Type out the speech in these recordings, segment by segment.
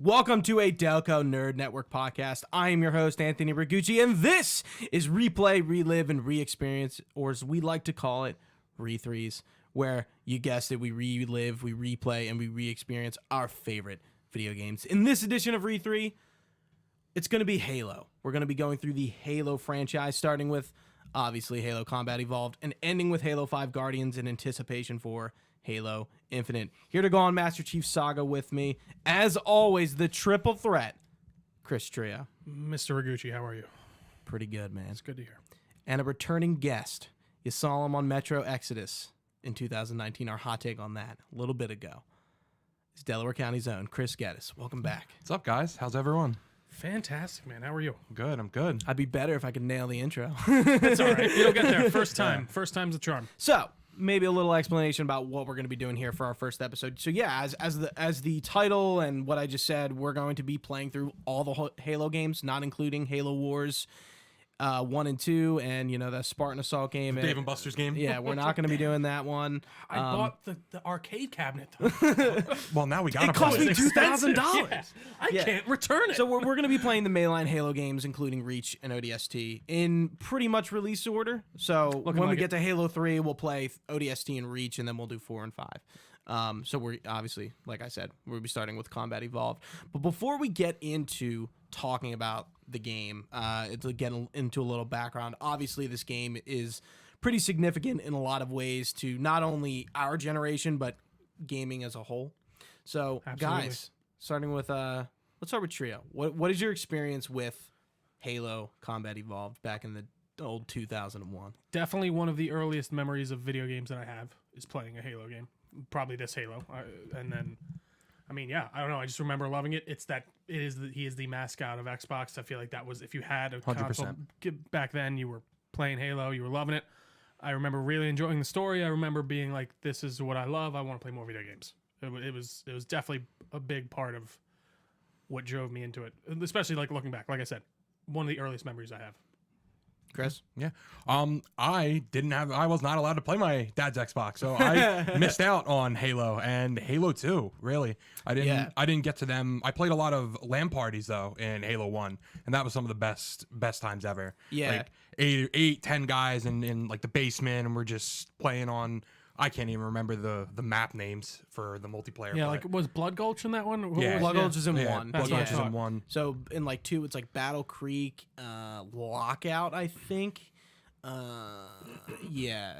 Welcome to a Delco Nerd Network podcast. I am your host, Anthony Ragucci, and this is Replay, Relive, and Reexperience, or as we like to call it, Re3s, where, you guessed it, we relive, we replay, and we re-experience our favorite video games. In this edition of Re3, it's going to be Halo. We're going to be going through the Halo franchise, starting with, obviously, Halo Combat Evolved, and ending with Halo 5 Guardians in anticipation for Halo Infinite. Here to go on Master Chief Saga with me, as always, the triple threat, Chris Trio. Mr. Ragucci, how are you? Pretty good, man. It's good to hear. And a returning guest. You saw him on Metro Exodus in 2019. Our hot take on that a little bit ago. It's Delaware County's own Chris Geddes. Welcome back. What's up, guys? How's everyone? Fantastic, man. How are you? Good. I'm good. I'd be better if I could nail the intro. It's all right. You'll get there. First time. First time's a charm. So, maybe a little explanation about what we're going to be doing here for our first episode. So yeah, as the title and what I just said, we're going to be playing through all the Halo games, not including Halo Wars 1 and 2, and the Spartan Assault game. Dave and Buster's game. Yeah, we're not going to be doing that one. I bought the arcade cabinet, though. Well, now we got It cost me $2,000. Yeah. I can't return it. So we're going to be playing the mainline Halo games, including Reach and ODST, in pretty much release order. So when we get to Halo 3, we'll play ODST and Reach, and then we'll do 4 and 5. So we're obviously, like I said, we'll be starting with Combat Evolved. But before we get into talking about the game, to get into a little background, obviously this game is pretty significant in a lot of ways to not only our generation, but gaming as a whole. So, Absolutely. Guys, starting with, let's start with Trio. What is your experience with Halo Combat Evolved back in the old 2001? Definitely one of the earliest memories of video games that I have is playing a Halo game. Probably this Halo. And then, I mean, yeah, I don't know. I just remember loving it. He is the mascot of Xbox. I feel like that was, if you had a 100%. console back then, you were playing Halo, you were loving it. I remember really enjoying the story. I remember being like, this is what I love. I want to play more video games. It was definitely a big part of what drove me into it, especially like looking back. Like I said, one of the earliest memories I have. Chris? Yeah. I was not allowed to play my dad's Xbox, so I missed out on Halo and Halo 2, really. I didn't get to them. I played a lot of LAN parties though in Halo 1, and that was some of the best times ever. Yeah. Like 10 guys in like the basement, and we're just playing on, I can't even remember the map names for the multiplayer. Yeah, like was Blood Gulch in that one? Yeah. Blood Gulch is in 1. Blood Gulch what I is thought. in 1. So in like 2, it's like Battle Creek, Lockout, I think. Yeah,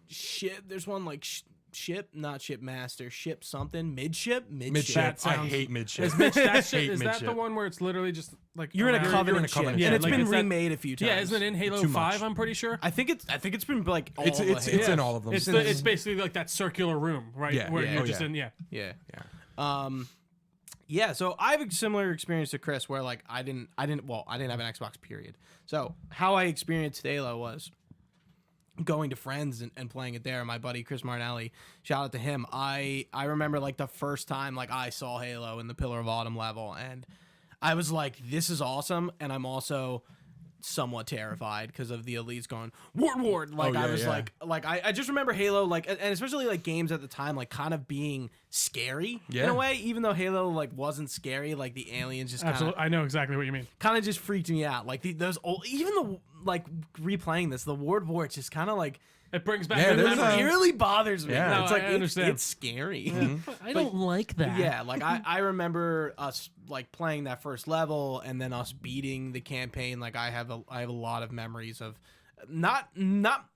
ship. There's one like ship, not shipmaster, ship something, midship. That I sounds- hate midship. Is that Hate the midship. one where it's literally just like You're in a around- Covenant ship, Covenant and ship. it's like, been is that- remade a few times. Yeah, isn't it in Halo Too much. 5? I'm pretty sure. I think it's been like all It's the Halo. in all of them. It's basically like that circular room, right? Yeah, Where yeah. you're Oh, just yeah. in. Yeah. Yeah. Yeah, so I have a similar experience to Chris where like I didn't have an Xbox, period. So how I experienced Halo was going to friends and playing it there. My buddy Chris Martinelli, shout out to him. I remember like the first time like I saw Halo in the Pillar of Autumn level, and I was like, this is awesome, and I'm also somewhat terrified because of the elites going ward. Like I was like I just remember Halo, like, and especially like games at the time like kind of being scary in a way, even though Halo like wasn't scary. Like the aliens just Absolutely. I know exactly what you mean. kind of just freaked me out. Like those old, even the like replaying this, the ward war, it's just kind of like It brings back Yeah, memories. there's it really bothers me. Yeah. No, it's No, like I understand. it's scary. I don't like that. Yeah, like I remember us like playing that first level and then us beating the campaign. Like I have a lot of memories of not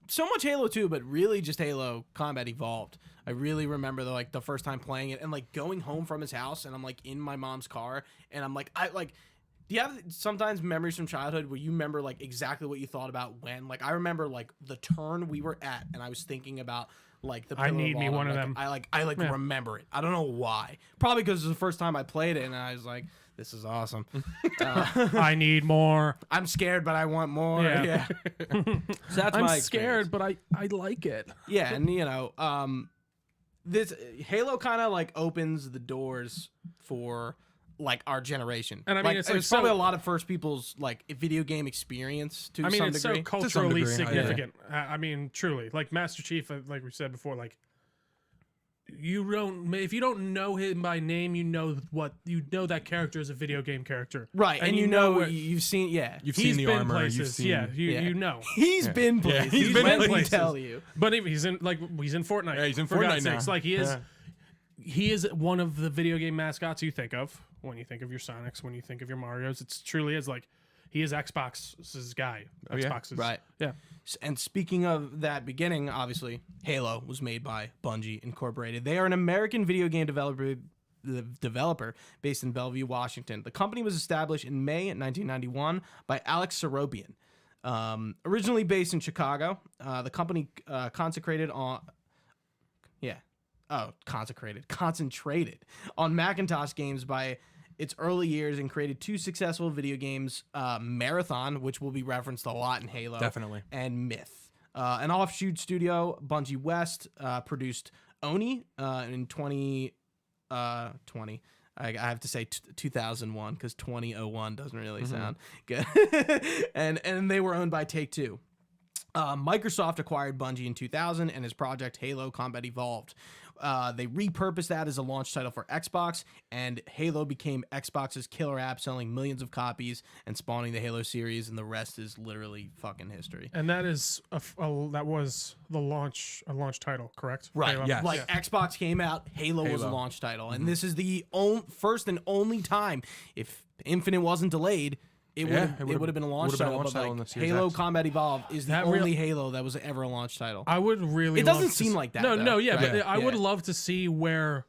so much Halo 2, but really just Halo Combat Evolved. I really remember the first time playing it and like going home from his house, and I'm like in my mom's car, and I'm like do you have sometimes memories from childhood where you remember like exactly what you thought about when? Like I remember like the turn we were at, and I was thinking about like the. I Pillar need of me Autumn. one of Like, them. I remember it. I don't know why. Probably because it was the first time I played it, and I was like, "This is awesome." I need more. I'm scared, but I want more. Yeah. So that's I'm my scared, experience. but I like it. Yeah, and this Halo kind of like opens the doors for like our generation. And I mean, it's like probably so- a lot of first people's like video game experience to I mean, some it's degree. so culturally degree, yeah. significant. I mean, truly, like Master Chief, like we said before, like if you don't know him by name, you know that character is a video game character, Right, and you know you've seen You've he's seen the been armor. places. You've seen, You know. he's been places. He's been let me places. tell you. But he's in Fortnite. Yeah, he's in for Fortnite God's now. sakes. Like he is. Yeah. He is one of the video game mascots you think of when you think of your Sonics, when you think of your Marios. It truly is like he is Xbox's guy. Oh, yeah. Xbox's Right. Yeah. And speaking of that beginning, obviously, Halo was made by Bungie Incorporated. They are an American video game developer based in Bellevue, Washington. The company was established in May 1991 by Alex Serobian. Originally based in Chicago, the company concentrated on Macintosh games by its early years and created two successful video games, Marathon, which will be referenced a lot in Halo. Definitely. And Myth. An offshoot studio, Bungie West, produced Oni in 2020. I have to say 2001 because 2001 doesn't really sound good. and they were owned by Take-Two. Microsoft acquired Bungie in 2000 and his project Halo Combat Evolved. They repurposed that as a launch title for Xbox, and Halo became Xbox's killer app, selling millions of copies and spawning the Halo series, and the rest is literally fucking history. And that is that was a launch title, correct? Right. Halo? Yes. Like Xbox came out, Halo was a Halo. launch title, and this is the first and only time, if Infinite wasn't delayed, it would have been a launch title. But in the like Series Halo X. Combat Evolved is the That only Halo that was ever a launch title. I would really. It doesn't seem like that, No, though, yeah, right? but I would Yeah. love to see where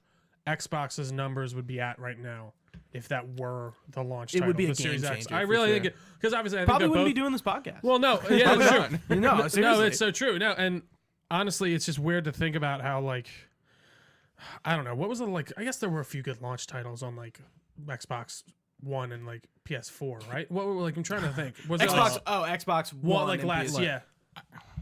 Xbox's numbers would be at right now if that were the launch It title. would be the a game Series X. changer, I for really sure. think it because obviously I Probably think they're wouldn't both. be doing this podcast. Well, no, yeah, that's true. No, No, seriously. it's so true. No, and honestly, it's just weird to think about how like I don't know what was it like. I guess there were a few good launch titles on like Xbox One and like PS4, right? What were like I'm trying to think. Was it Xbox. like, Xbox what One like and last? PS4. Yeah.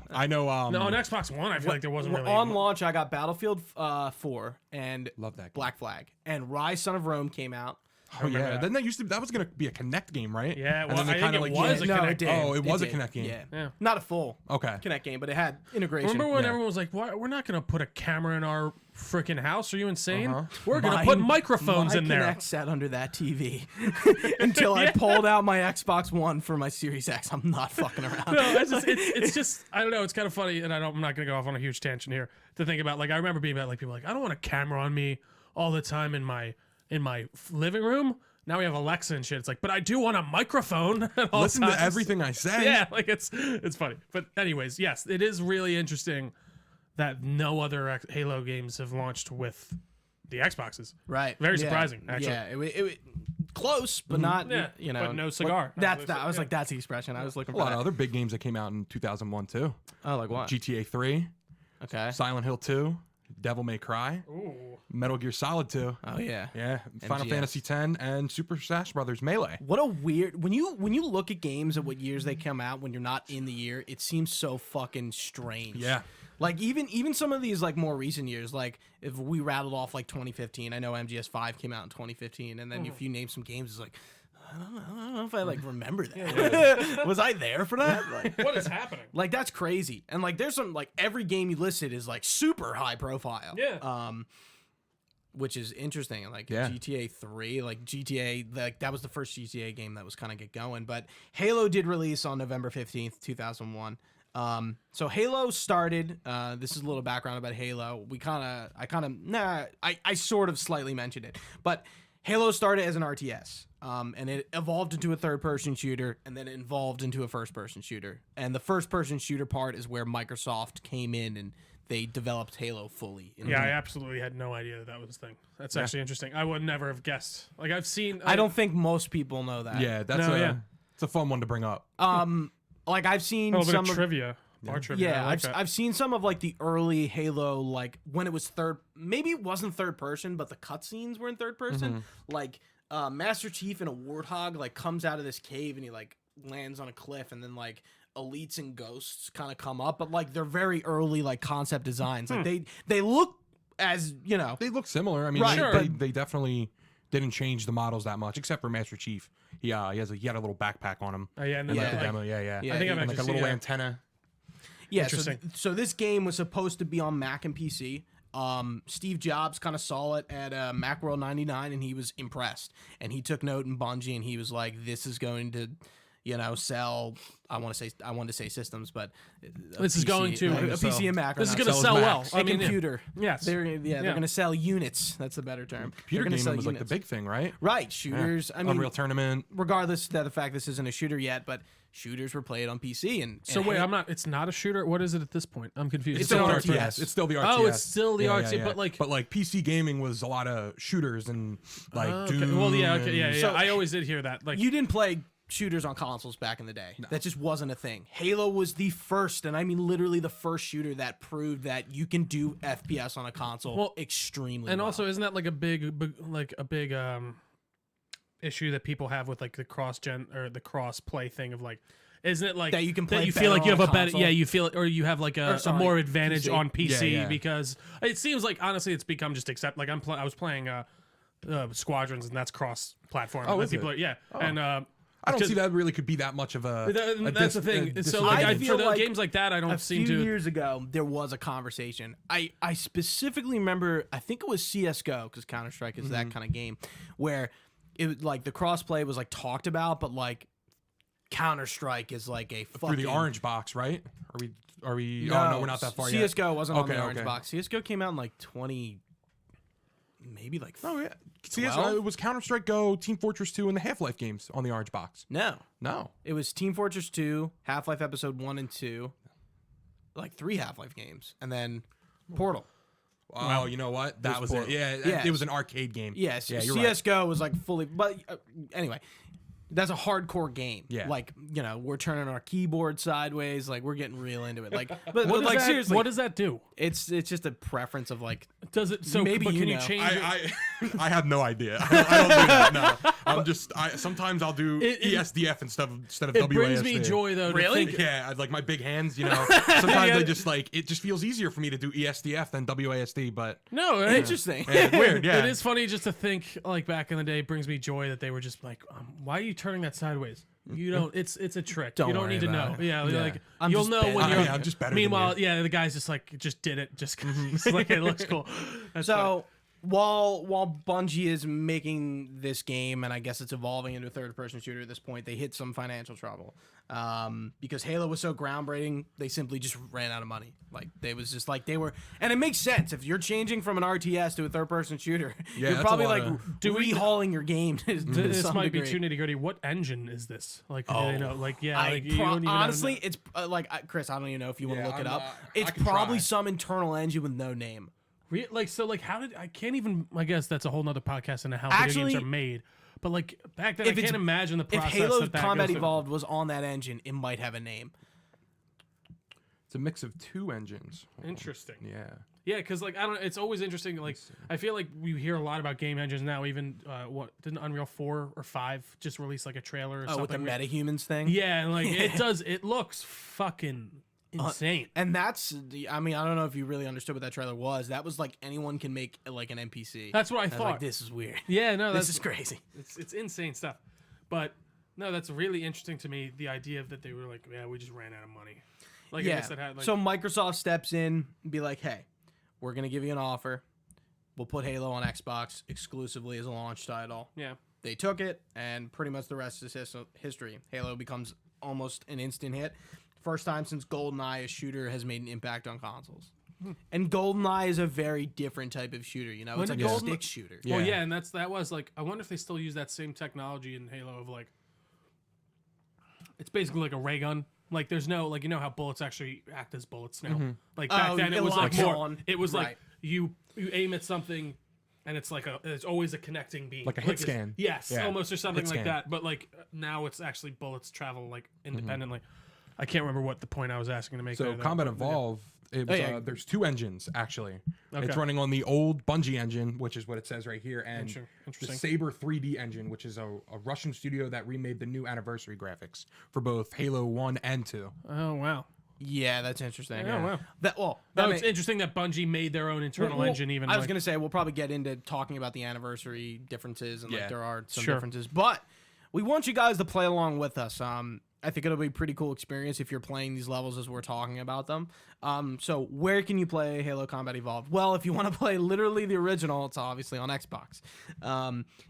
I know. No, on Xbox One, I feel like there wasn't really on launch. I got Battlefield 4 and Love that game. Black Flag, and Rise: Son of Rome came out. Oh remember yeah. that. Then that was gonna be a Connect game, right? Yeah, And well, then they I think kinda, it like, was a no, Kinect it did. Oh, it was a did. Kinect game. Yeah. Not a full Okay. Kinect game, but it had integration. Remember when Yeah. everyone was like, "Why we're not going to put a camera in our freaking house? Are you insane? We're going to My- put microphones my in there." Kinect sat under that TV until I pulled out my Xbox One for my Series X. I'm not fucking around. No, it's just I don't know. It's kind of funny, and I'm not going to go off on a huge tangent here to think about. Like I remember being about like people like I don't want a camera on me all the time in my living room. Now we have Alexa and shit. It's like, but I do want a microphone at all Listen times. to everything I say. Yeah, like it's funny. But anyways, yes, it is really interesting that no other Halo games have launched with the Xboxes. Right. Very Yeah. surprising, actually. Yeah. It close, but not. Yeah, You know. but no cigar. That's that. I was like, that's the expression. I was looking A for. lot That. of other big games that came out in 2001 too. Oh, like what? GTA 3, Okay. Silent Hill 2, Devil May Cry, Ooh. Metal Gear Solid 2. Oh yeah. Yeah, Final MGS. Fantasy 10 and Super Smash Brothers Melee. What a weird when you look at games at what years they come out when you're not in the year, it seems so fucking strange. Yeah. Like even some of these like more recent years, like if we rattled off like 2015, I know MGS5 came out in 2015, and then if you name some games, it's like I don't know if I like remember that. Was I there for that? Like, What is happening? like that's crazy. And like there's some like every game you listed is like super high profile. Yeah. Which is interesting. Like Yeah. GTA 3, like GTA, like that was the first GTA game that was kind of get going. But Halo did release on November 15th, 2001. So Halo started, this is a little background about Halo. I sort of slightly mentioned it, but Halo started as an RTS. And it evolved into a third-person shooter, and then it evolved into a first-person shooter. And the first-person shooter part is where Microsoft came in and they developed Halo fully. Yeah, I absolutely had no idea that was a thing. That's actually interesting. I would never have guessed. Like I've seen. I don't think most people know that. Yeah, that's it's a fun one to bring up. Like I've seen a little some bit of of, trivia. Bar trivia. yeah, I like that. I've seen some of like the early Halo, like when it was maybe it wasn't third person, but the cutscenes were in third person. Like Master Chief and a warthog like comes out of this cave and he like lands on a cliff, and then like elites and ghosts kind of come up, but like they're very early like concept designs. Like they look as They look similar. I mean, Right. they definitely didn't change the models that much, except for Master Chief. He had a little backpack on him. Oh, yeah, and then Yeah. The like, demo, yeah. Yeah, I think I've And actually like a seen little that. antenna. Yeah, so, Interesting. so this game was supposed to be on Mac and PC. Steve Jobs kind of saw it at Macworld 99 and he was impressed. And he took note in Bungie and he was like, this is going to, sell. I wanted to say systems, but this is going to a PC and Mac. This is going to sell well. A computer. Yes. They're going to sell units. That's a better term. Computer gaming was like the big thing, right? Right. Shooters. Yeah. I mean, Unreal Tournament. Regardless of the fact this isn't a shooter yet, but shooters were played on PC. And wait, it's not a shooter. What is it at this point? I'm confused. It's still an RTS. It's still the RTS. Oh, it's still the RTS. Yeah. But like PC gaming was a lot of shooters and like Doom. Well, yeah, okay, yeah. So, I always did hear that. Like you didn't play shooters on consoles back in the day. No. That just wasn't a thing. Halo was the first, and I mean literally the first shooter that proved that you can do FPS on a console extremely and well. Also, isn't that like a big issue that people have with like the cross-gen or the cross-play thing of like, isn't it like that you can play that you feel like you have a better you feel or you have like a more advantage PC. on PC Yeah. because it seems like honestly it's become just like I was playing Squadrons and that's cross-platform. Oh, and is people it? and I don't see that really could be that much of a. That's the thing. So like, I feel like games like that, I don't seem to. A few years ago, there was a conversation. I specifically remember. I think it was CS:GO because Counter Strike is that kind of game, where it was like the crossplay was like talked about, but like Counter Strike is like a fucking through the orange box, right? Are we? No, oh no, we're not that far yet. CS:GO wasn't on the orange box. CS:GO came out in like 20. Maybe like oh yeah, CS:GO, it was Counter Strike Go, Team Fortress 2, and the Half-Life games on the orange box. No, it was Team Fortress 2, Half-Life Episode 1 and 2, like 3 Half-Life games, and then Portal. Oh, you know what? That was it. Yeah, it was an arcade game. Yes, yeah, CS:GO was like fully. But anyway, that's a hardcore game. Yeah, like we're turning our keyboard sideways. Like we're getting real into it. Like, but like that, seriously, what does that do? It's just a preference of like. Does it? So maybe can you know. change? I have no idea. I don't do that. No, I'm just. sometimes I'll do ESDF instead of WASD. It brings me joy though. Really? To think, yeah, like my big hands. Sometimes I just like it. Just feels easier for me to do ESDF than WASD. But no, interesting. Yeah, weird. Yeah, it is funny just to think like back in the day. It brings me joy that they were just like, why are you turning that sideways? You don't. It's a trick. You don't need to know. Yeah, like you'll know when you're. I'm just better. Meanwhile, the guy's just like did it just because like it looks cool. That's so while Bungie is making this game, and I guess it's evolving into a third-person shooter at this point, they hit some financial trouble because Halo was so groundbreaking. They simply just ran out of money. Like they were, and it makes sense if you're changing from an RTS to a third-person shooter. Yeah, you're probably like rehauling your game. This might be too nitty-gritty. What engine is this? Like, do they know? Like, yeah. Honestly, it's like Chris. I don't even know if you want to look it up. It's probably some internal engine with no name. How did I can't even? I guess that's a whole nother podcast into how video games are made. But like back then, I can't imagine the process. If Halo Combat Evolved was on that engine, it might have a name. It's a mix of 2 engines. Interesting. Yeah. Yeah, because like I don't. It's always interesting. Like I feel like we hear a lot about game engines now. Even what didn't Unreal 4 or 5 just release like a trailer or something? With the metahumans thing. Yeah, and like it does. It looks fucking insane. And that's I mean, I don't know if you really understood what that trailer was. That was like anyone can make like an NPC. That's what I thought. Like, this is weird. Yeah, no, this is crazy. It's insane stuff. But no, that's really interesting to me. The idea of that they were like, yeah, we just ran out of money. Like, I guess that had, like, so Microsoft steps in and be like, hey, we're gonna give you an offer. We'll put Halo on Xbox exclusively as a launch title. Yeah. They took it, and pretty much the rest is history. Halo becomes almost an instant hit. First time since GoldenEye a shooter has made an impact on consoles. And GoldenEye is a very different type of shooter. It's like a stick shooter. Well, yeah, and that was like, I wonder if they still use that same technology in Halo of like, it's basically like a ray gun. Like there's no, like, how bullets actually act as bullets now. Like back then it was like more, it was like you aim at something and it's like it's always a connecting beam. Like a hit scan. Yes, almost or something like that. But like now it's actually bullets travel like independently. I can't remember what the point I was asking to make. So Combat Evolved, it was, there's 2 engines actually. Okay. It's running on the old Bungie engine, which is what it says right here, and the Saber 3D engine, which is a Russian studio that remade the new anniversary graphics for both Halo 1 and 2. Oh wow. Yeah, that's interesting. Oh wow. It's interesting that Bungie made their own internal engine. Even I was gonna say we'll probably get into talking about the anniversary differences, and like there are some differences, but we want you guys to play along with us. I think it'll be a pretty cool experience if you're playing these levels as we're talking about them. So where can you play Halo Combat Evolved? Well, if you want to play literally the original, it's obviously on Xbox.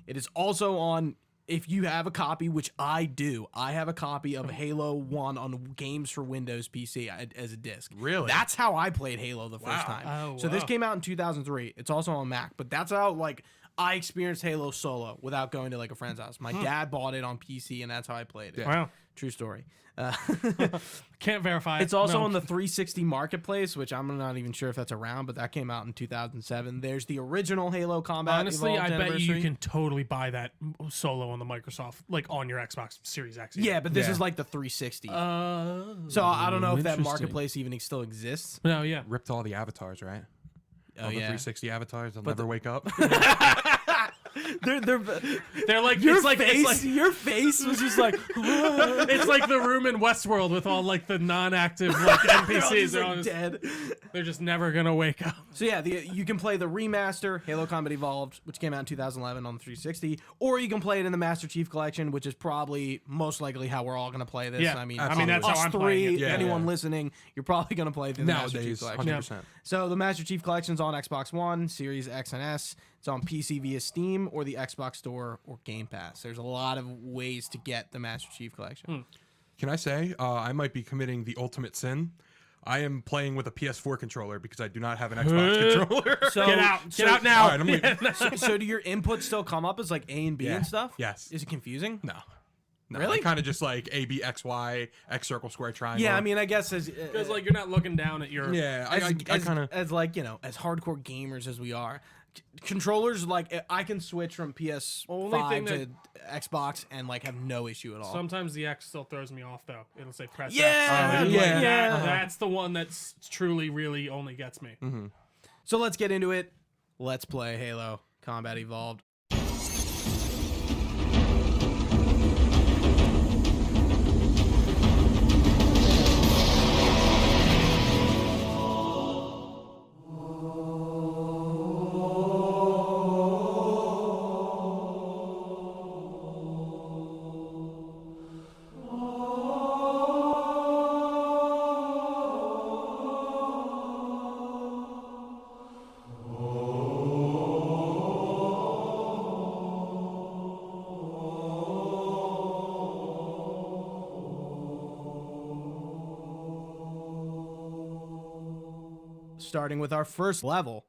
It is also on, if you have a copy, which I do, I have a copy of Halo 1 on Games for Windows PC as a disc. Really? That's how I played Halo the first time. Oh, So this wow. came out in 2003. It's also on Mac, but that's how like I experienced Halo solo without going to like a friend's house. My dad bought it on PC, and that's how I played it. Yeah. Wow. True story. Can't verify. It's also No. on the 360 Marketplace, which I'm not even sure if that's around, but that came out in 2007. There's the original Halo Combat Honestly, Evolved I bet you Anniversary. can totally buy that solo on the Microsoft, like on your Xbox Series X. Yeah, but this Yeah. is like the 360. So So I don't know if that interesting. marketplace even still exists. No, yeah. Ripped all the avatars, right? Oh All the yeah, 360 avatars. They'll never wake up. they're They're like your it's like face. it's like Your face was just like it's like the room in Westworld with all like the non-active like NPCs. they're all just, like, dead. They're just never gonna wake up. So yeah, you can play the remaster Halo Combat Evolved, which came out in 2011 on the 360, or you can play it in the Master Chief Collection, which is probably most likely how we're all going to play this. Yeah, I mean, that's us how I'm three, playing it. Yeah, anyone yeah. listening, you're probably going to play through the Master Chief Nowadays, Collection. 100%. So the Master Chief Collection's on Xbox One, Series X and S. It's on PC via Steam or the Xbox Store or Game Pass. There's a lot of ways to get the Master Chief Collection. Can I say I might be committing the ultimate sin? I am playing with a PS4 controller because I do not have an Xbox controller. So Get out now. All right, I'm leaving. so do your inputs still come up as like A and B Yeah. and stuff? Yes. Is it confusing? No. Really? Kind of just like A, B, X, Y, X circle, square, triangle. Yeah, I mean, I guess as Because like you're not looking down at your yeah, as, I kind of. as like, you know, as hardcore gamers as we are, controllers, like I can switch from PS5 Only thing to Xbox and like have no issue at all. Sometimes the X still throws me off though. It'll say press Yeah, X. And then, yeah. yeah. That's the one that's truly really only gets me. So let's get into it. Let's play Halo Combat Evolved. Starting with our first level,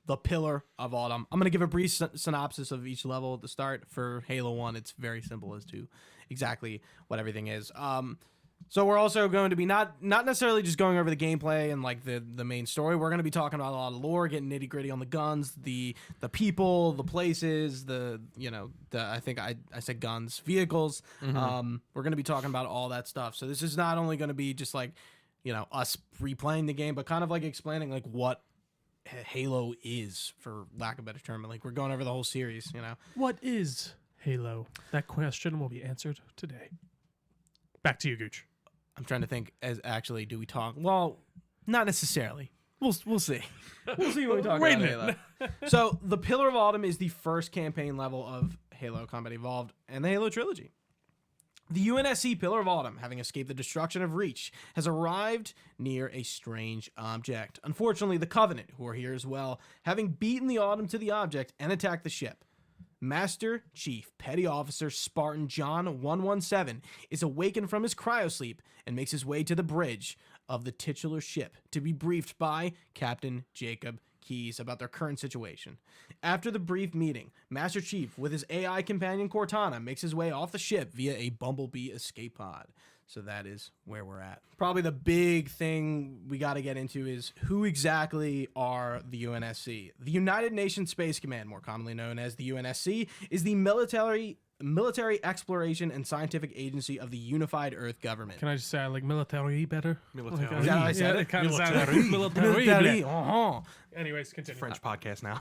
the Pillar of Autumn. I'm going to give a brief synopsis of each level at the start. For Halo 1, it's very simple as to exactly what everything is. So we're also going to be not necessarily just going over the gameplay and like the main story. We're going to be talking about a lot of lore, getting nitty gritty on the guns, the people, the places, I think I said guns, vehicles. We're going to be talking about all that stuff. So this is not only going to be just like, us replaying the game, but kind of like explaining like what Halo is, for lack of a better term. Like we're going over the whole series, What is Halo? That question will be answered today. Back to you, Gooch. I'm trying to think as actually, do we talk? Well, not necessarily. We'll see. We'll see when we talk Wait about a Halo. So the Pillar of Autumn is the first campaign level of Halo Combat Evolved and the Halo trilogy. The UNSC Pillar of Autumn, having escaped the destruction of Reach, has arrived near a strange object. Unfortunately, the Covenant, who are here as well, having beaten the Autumn to the object and attacked the ship. Master Chief Petty Officer Spartan John 117 is awakened from his cryosleep and makes his way to the bridge of the titular ship to be briefed by Captain Jacob Keyes about their current situation. After the brief meeting, Master Chief, with his AI companion Cortana, makes his way off the ship via a Bumblebee escape pod. So that is where we're at. Probably the big thing we got to get into is who exactly are the UNSC. The United Nations Space Command, more commonly known as the UNSC, is the military exploration and scientific agency of the unified Earth government. Can I just say I like military better? Military. Is that how I said Yeah, it? kind of sounded like military. Military, uh-huh. Anyways, continue. French podcast now.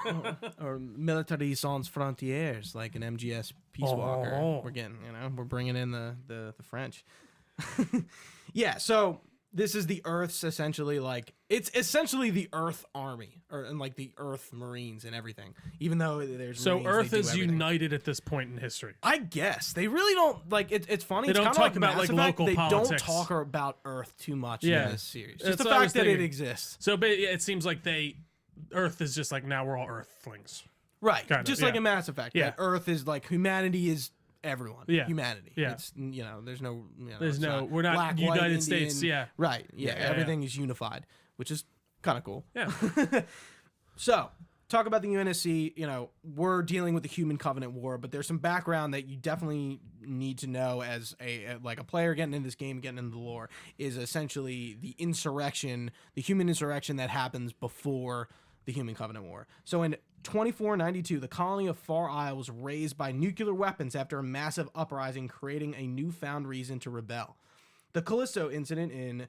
Or military sans frontières, like an MGS Peace Walker. We're getting, we're bringing in the French. Yeah, so this is the Earth's essentially like it's essentially the Earth Army and like the Earth Marines and everything. Even though there's So Marines, Earth they do is everything. united at this point in history. I guess they really don't like it. It's funny. They It's don't kinda talk like about, Mass like, Effect. local They politics. don't talk about Earth too much Yeah. in this series. That's Just the what I was fact that it thinking. exists. So it seems like Earth is just like, now we're all Earthlings. Right. Kind of, Just like yeah. in Mass Effect. Yeah. That Earth is like humanity is everyone. Yeah. Humanity. Yeah. It's there's no There's it's no, we're not black, white, United Indian. States. Yeah. Right. Yeah. Yeah, Everything is unified, which is kind of cool. Yeah. So, talk about the UNSC. We're dealing with the Human Covenant War, but there's some background that you definitely need to know as a player getting into this game, getting into the lore, is essentially the insurrection, the human insurrection that happens before the Human Covenant War. So in 2492, the colony of Far Isle was razed by nuclear weapons after a massive uprising, creating a newfound reason to rebel. The Callisto incident in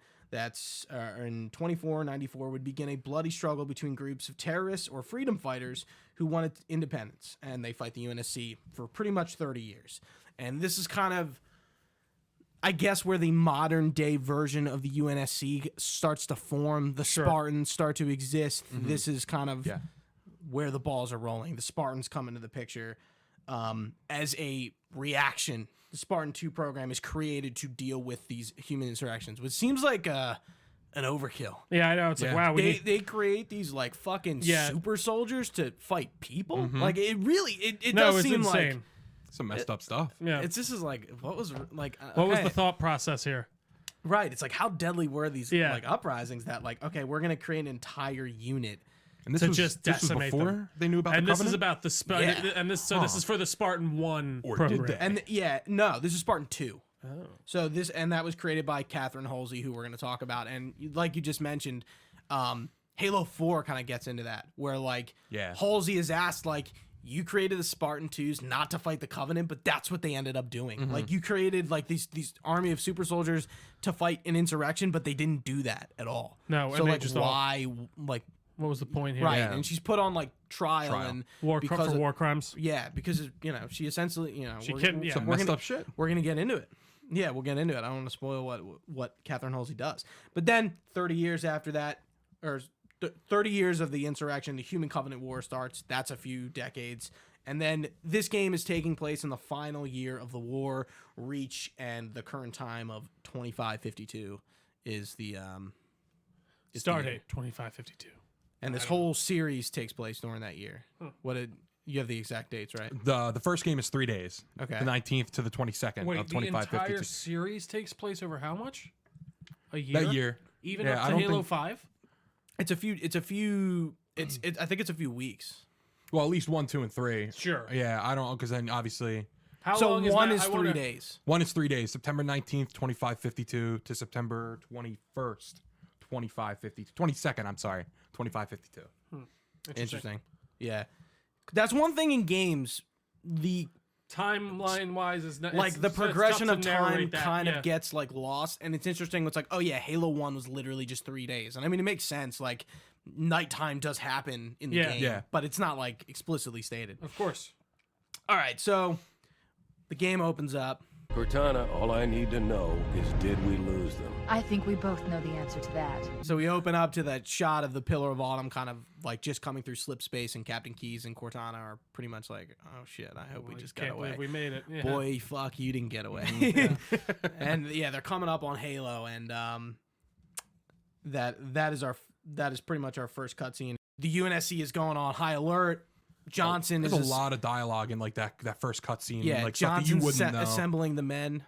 2494 would begin a bloody struggle between groups of terrorists or freedom fighters who wanted independence, and they fight the UNSC for pretty much 30 years. And this is kind of, I guess, where the modern day version of the UNSC starts to form. The Spartans start to exist. This is kind of where the balls are rolling. The Spartans come into the picture as a reaction. The Spartan 2 program is created to deal with these human insurrections, which seems like an overkill. Yeah, I know. It's like, wow, They create these like fucking super soldiers to fight people. Like it really it no, does it's seem insane. like Some messed up stuff. Yeah. this is like what was like What was okay. the thought process here? Right. It's like how deadly were these Yeah. like uprisings that like okay, we're gonna create an entire unit. And this To was just this was decimate before them. they knew about And the this Covenant. is about the Yeah. and this is for the Spartan 1 Or program. did they? And no, this is Spartan 2. Oh. So that was created by Catherine Halsey, who we're going to talk about, and like you just mentioned, Halo 4 kind of gets into that, where like Halsey is asked like, you created the Spartan 2s not to fight the Covenant, but that's what they ended up doing. Like you created like these army of super soldiers to fight an insurrection, but they didn't do that at all. No, so and they like just why like What was the point here? right? Yeah. And she's put on like trial. And because of, war crimes. yeah, because she essentially She we're- couldn't. Yeah. Some we're messed gonna- up shit. we're gonna get into it. Yeah, we'll get into it. I don't want to spoil what Catherine Halsey does. But then 30 years after that, or 30 years of the insurrection, the Human Covenant War starts. That's a few decades. And then this game is taking place in the final year of the war. Reach and the current time of 2552 is the Start date 2552. and this whole series takes place during that year. You have the exact dates, right? The first game is 3 days. Okay. The 19th to the 22nd Wait, of the entire 2552. series takes place over how much? A year. That year. Even Yeah, up I to don't Halo think- 5. I think it's a few weeks. Well, at least 1, 2, and 3. Sure. Yeah, I don't because then obviously How So long one that? is I 3 wonder- days. 1 is 3 days. September 19th, 2552 to September 21st, 2552. 22nd, I'm sorry. 2552. Interesting. Yeah. That's one thing in games. The Timeline wise, is not like the it's progression tough of to time narrate that, kind yeah. of gets like lost, and it's interesting. It's like, oh yeah, Halo 1 was literally just 3 days, and I mean it makes sense. Like nighttime does happen in the Yeah. game, Yeah. but it's not like explicitly stated. Of course. All right, so the game opens up. Cortana, all I need to know is did we lose them? I think we both know the answer to that. So we open up to that shot of the Pillar of Autumn kind of like just coming through slip space, and Captain Keyes and Cortana are pretty much like, oh shit, I hope we just got Can't away. believe we made it. Yeah. Boy, fuck, you didn't get away. And yeah, they're coming up on Halo, and that is pretty much our first cutscene. The UNSC is going on high alert. Johnson There's is a lot of dialogue in like that first cutscene. yeah, like stuff that you Johnson's wouldn't know. assembling the men.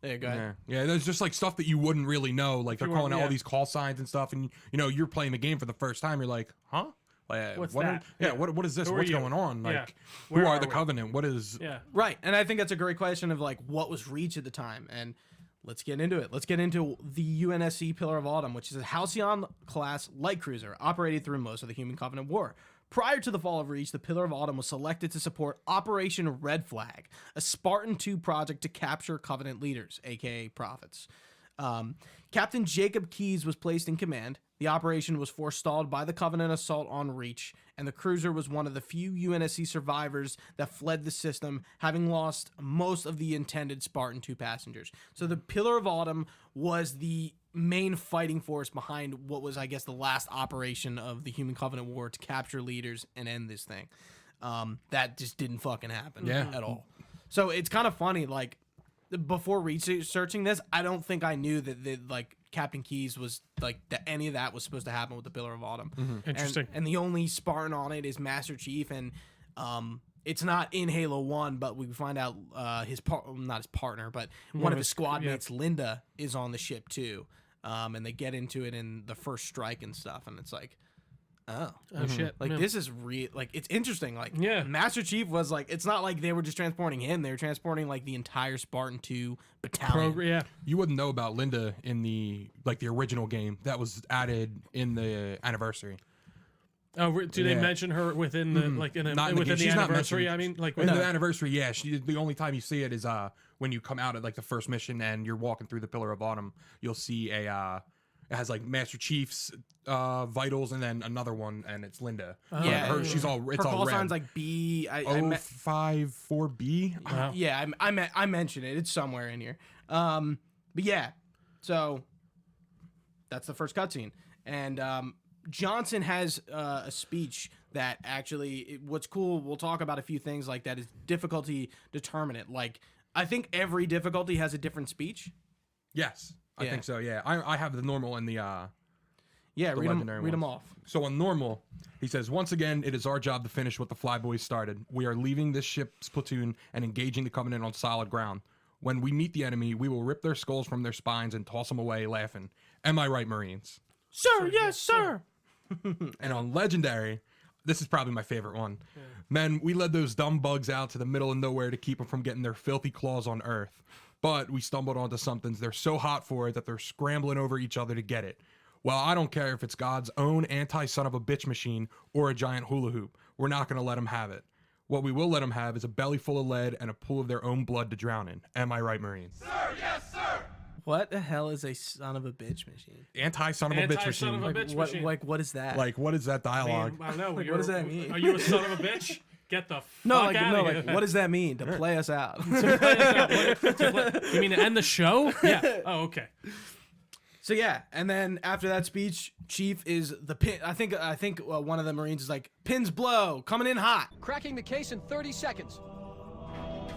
There you go. Yeah, there's just like stuff that you wouldn't really know. Like they're You calling weren't- out yeah. all these call signs and stuff, and you're playing the game for the first time. You're like, huh? Like, What's what that? yeah, what is this? Who are What's you? going on? Like, Yeah. who Where are are the we? Covenant? What is? Yeah. Right, and I think that's a great question of like what was Reach at the time, and let's get into it. Let's get into the UNSC Pillar of Autumn, which is a Halcyon class light cruiser operated through most of the Human Covenant War. Prior to the fall of Reach, the Pillar of Autumn was selected to support Operation Red Flag, a Spartan 2 project to capture Covenant leaders, aka Prophets. Captain Jacob Keyes was placed in command. The operation was forestalled by the Covenant assault on Reach, and the cruiser was one of the few UNSC survivors that fled the system, having lost most of the intended Spartan 2 passengers. So the Pillar of Autumn was the main fighting force behind what was, I guess, the last operation of the Human Covenant War to capture leaders and end this thing. That just didn't fucking happen at all. So it's kind of funny, like, before researching this, I don't think I knew that like Captain Keyes was like that any of that was supposed to happen with the Pillar of Autumn. Interesting. And the only Spartan on it is Master Chief, and it's not in Halo 1, but we find out not his partner, but one of his squad mates, Linda, is on the ship too. And they get into it in the first strike and stuff, and it's like, oh shit. like this is real. Like, it's interesting. Like, Yeah. Master Chief was like, it's not like they were just transporting him, they were transporting like the entire Spartan 2 battalion. You wouldn't know about Linda in the original game that was added in the anniversary. Oh, do they mention her within the within the anniversary? I mean, like within the anniversary, yeah. The only time you see it is when you come out at like the first mission and you're walking through the Pillar of Autumn. You'll see it has like Master Chief's vitals and then another one, and it's Linda. Yeah, she's all her it's all call red. sign's like B. 054B. Wow. Yeah, I mentioned it. It's somewhere in here. But yeah, so that's the first cutscene, and Johnson has a speech that actually, what's cool, we'll talk about a few things like that, is difficulty determinant. Like, I think every difficulty has a different speech. Yes, I think so. Yeah, I have the normal and the read them off. So on normal, he says, once again, it is our job to finish what the Flyboys started. We are leaving this ship's platoon and engaging the Covenant on solid ground. When we meet the enemy, we will rip their skulls from their spines and toss them away laughing. Am I right, Marines? Sir, yes, sir. And on Legendary, this is probably my favorite one. Yeah. Men, we led those dumb bugs out to the middle of nowhere to keep them from getting their filthy claws on Earth. But we stumbled onto something. They're so hot for it that they're scrambling over each other to get it. Well, I don't care if it's God's own anti-son of a bitch machine or a giant hula hoop. We're not going to let them have it. What we will let them have is a belly full of lead and a pool of their own blood to drown in. Am I right, Marines? Sir, yes, sir! What the hell is a son of a bitch machine? Anti-son of a bitch machine. What is that? Like, what is that dialogue? I don't know. Like, what does that mean? Are you a son of a bitch? Get the fuck out of here. what does that mean? To play us out. You mean to end the show? Yeah. Oh, okay. So yeah, and then after that speech, Chief is the pin. I think one of the Marines is like, pins blow, coming in hot. Cracking the case in 30 seconds.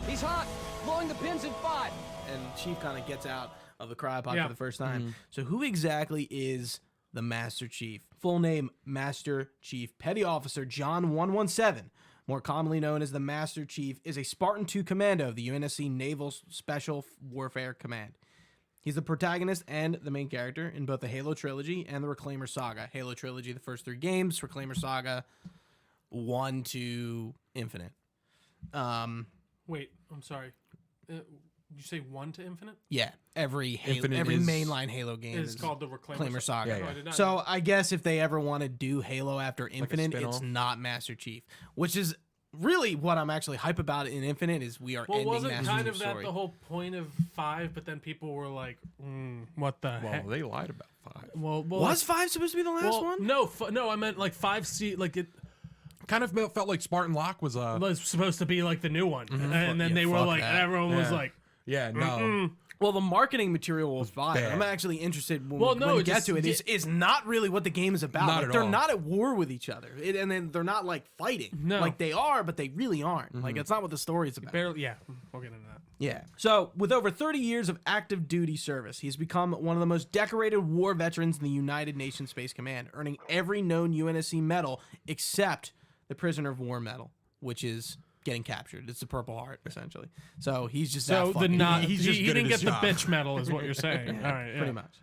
He's hot, blowing the pins in 5. And Chief kind of gets out of the cryopod for the first time. So who exactly is the Master Chief? Full name, Master Chief Petty Officer John 117, more commonly known as the Master Chief, is a Spartan 2 commando of the UNSC Naval Special Warfare Command. He's the protagonist and the main character in both the Halo trilogy and the Reclaimer saga. Halo trilogy, the first 3 games. Reclaimer saga, 1 to Infinite. Wait, I'm sorry. Did you say 1 to Infinite? Yeah, every mainline Halo game is called the Reclaimer saga. Yeah. Oh, I did not know. So I guess if they ever want to do Halo after Infinite, it's not Master Chief, which is really what I'm actually hype about in Infinite. Is we are ending wasn't Master kind Chief's of that story. the whole point of 5? But then people were like, "What the Well, heck?" they lied about 5. Well, Was 5 supposed to be the last one? No, I meant like 5C. Like it Kind of felt like Spartan Lock was was supposed to be like the new one, and then they were fuck like, that. everyone was like, Yeah, no. Well, the marketing material was 5. bad. I'm actually interested when Well, we get to it. Is not really what the game is about. Not Like, at they're all. not at war with each other, and then they're not like fighting. No. Like they are, but they really aren't. Like it's not what the story is about. barely. Yeah, we'll get into that. Yeah. So, with over 30 years of active duty service, he's become one of the most decorated war veterans in the United Nations Space Command, earning every known UNSC medal except the Prisoner of War medal, which is getting captured. It's the Purple Heart, essentially. So, he's just So that the fucking not he's he just good at didn't his get job. the bitch medal, is what you're saying. All right, pretty much.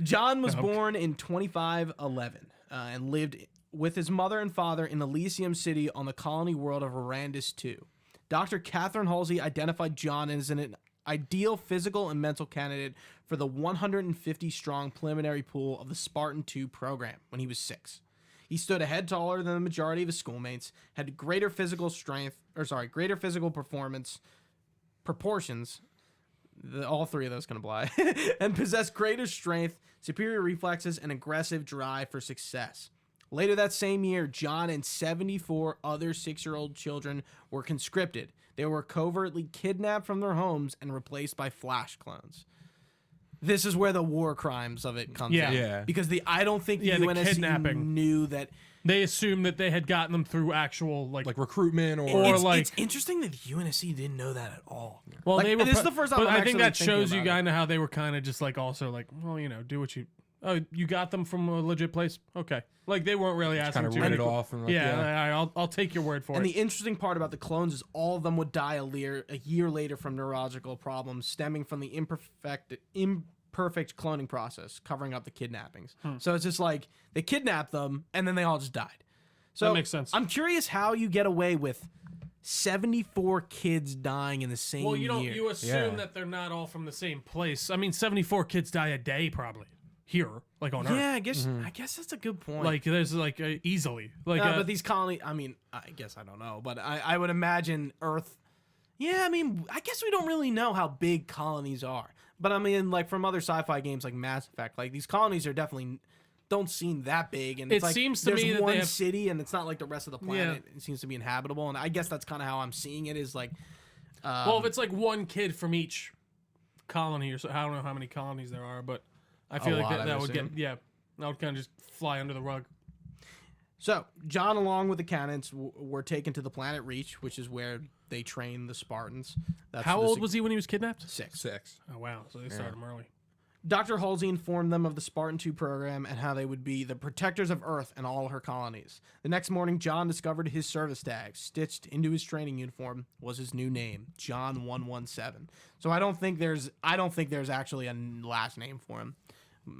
John was born in 2511 and lived with his mother and father in Elysium City on the colony world of Arandis II. Dr. Catherine Halsey identified John as an ideal physical and mental candidate for the 150-strong preliminary pool of the Spartan 2 program when he was 6. He stood a head taller than the majority of his schoolmates, had greater physical performance proportions. All 3 of those can apply, and possessed greater strength, superior reflexes, and aggressive drive for success. Later that same year, John and 74 other 6-year-old children were conscripted. They were covertly kidnapped from their homes and replaced by Flash clones. this is where the war crimes of it comes Yeah. in. Yeah. Because I don't think the Yeah, the UNSC kidnapping. knew that. They assumed that they had gotten them through actual like recruitment or Or like- It's interesting that the UNSC didn't know that at all. well, Like, they were. this is the first time but I'm I think actually that thinking shows you about it. kind of how they were kind of just like also like, well, do what you. Oh, you got them from a legit place. Okay, like they weren't really asking. kind of too read many it que- off. And I'll take your word for And it. the interesting part about the clones is all of them would die a year later from neurological problems stemming from the imperfect cloning process, covering up the kidnappings. So it's just like they kidnapped them and then they all just died. So That makes sense. I'm curious how you get away with 74 kids dying in the same Well, you don't. year. You assume Yeah. that they're not all from the same place. I mean, 74 kids die a day probably here, like on Earth. yeah, I guess that's a good point. Like there's like easily like. but these colonies, I mean, I guess I don't know, but I would imagine Earth. Yeah, I mean, I guess we don't really know how big colonies are. But I mean, like from other sci-fi games like Mass Effect, like these colonies are definitely don't seem that big. And It it's like seems to there's me that one they have- city, and it's not like the rest of the planet. It seems to be inhabitable, and I guess that's kind of how I'm seeing it. Is like, well, if it's like one kid from each colony, or so, I don't know how many colonies there are, but I feel like lot, I that would would assume. that would kind of just fly under the rug. so John, along with the cannons, were taken to the planet Reach, which is where they train the Spartans. That's How old was he when he was kidnapped? 6? 6. Oh wow, so they started him early. Dr. Halsey informed them of the Spartan 2 program and how they would be the protectors of Earth and all her colonies. The next morning, John discovered his service tag. Stitched into his training uniform was his new name, John 117. So I don't think there's actually a last name for him.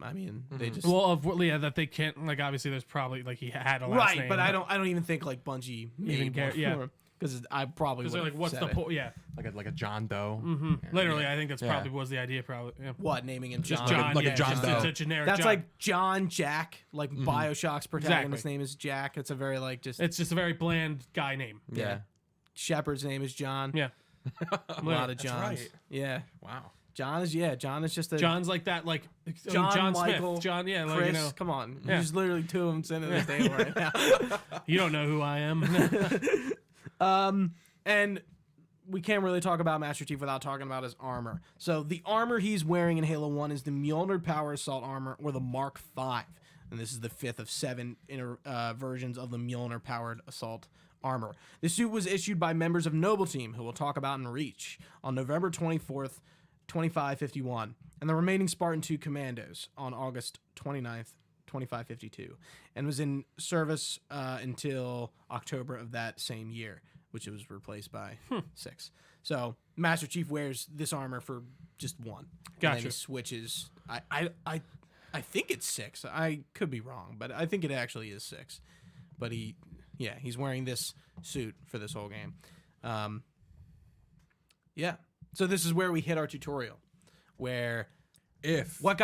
I mean, they just Well, that they can't like. Obviously, there's probably like he had a last right, name, but I don't even think like Bungie Even made care- one yeah. for him because I probably Because they're would like, what's the point? Yeah, Like a John Doe. literally, I think that's Yeah. probably was the idea. Probably, yeah. what naming him Just John. John, like a yeah, John just Doe. It's a generic. That's John. like John Jack, like Bioshock's protagonist's Exactly. name is Jack. It's a very like just It's just a very bland guy name. Yeah. Shepard's name is John. Yeah, A lot of Johns. right. Yeah. Wow. John is just a John's like that, like John Smith. Michael, John, yeah, like Chris. Come on, Yeah. there's literally 2 of them sitting at the table right now. you don't know who I am. And we can't really talk about Master Chief without talking about his armor. So the armor he's wearing in Halo 1 is the Mjolnir Power Assault Armor, or the Mark V. And this is the 5th of 7 versions of the Mjolnir Powered Assault Armor. The suit was issued by members of Noble Team, who we'll talk about in Reach, on November 24th, 2551, and the remaining Spartan 2 commandos on August 29th, 2552, and was in service until October of that same year, which it was replaced by 6. So Master Chief wears this armor for just 1. And then Gotcha. he switches. I think it's 6. I could be wrong, but I think it actually is 6. But he's wearing this suit for this whole game. Yeah. So this is where we hit our tutorial, where what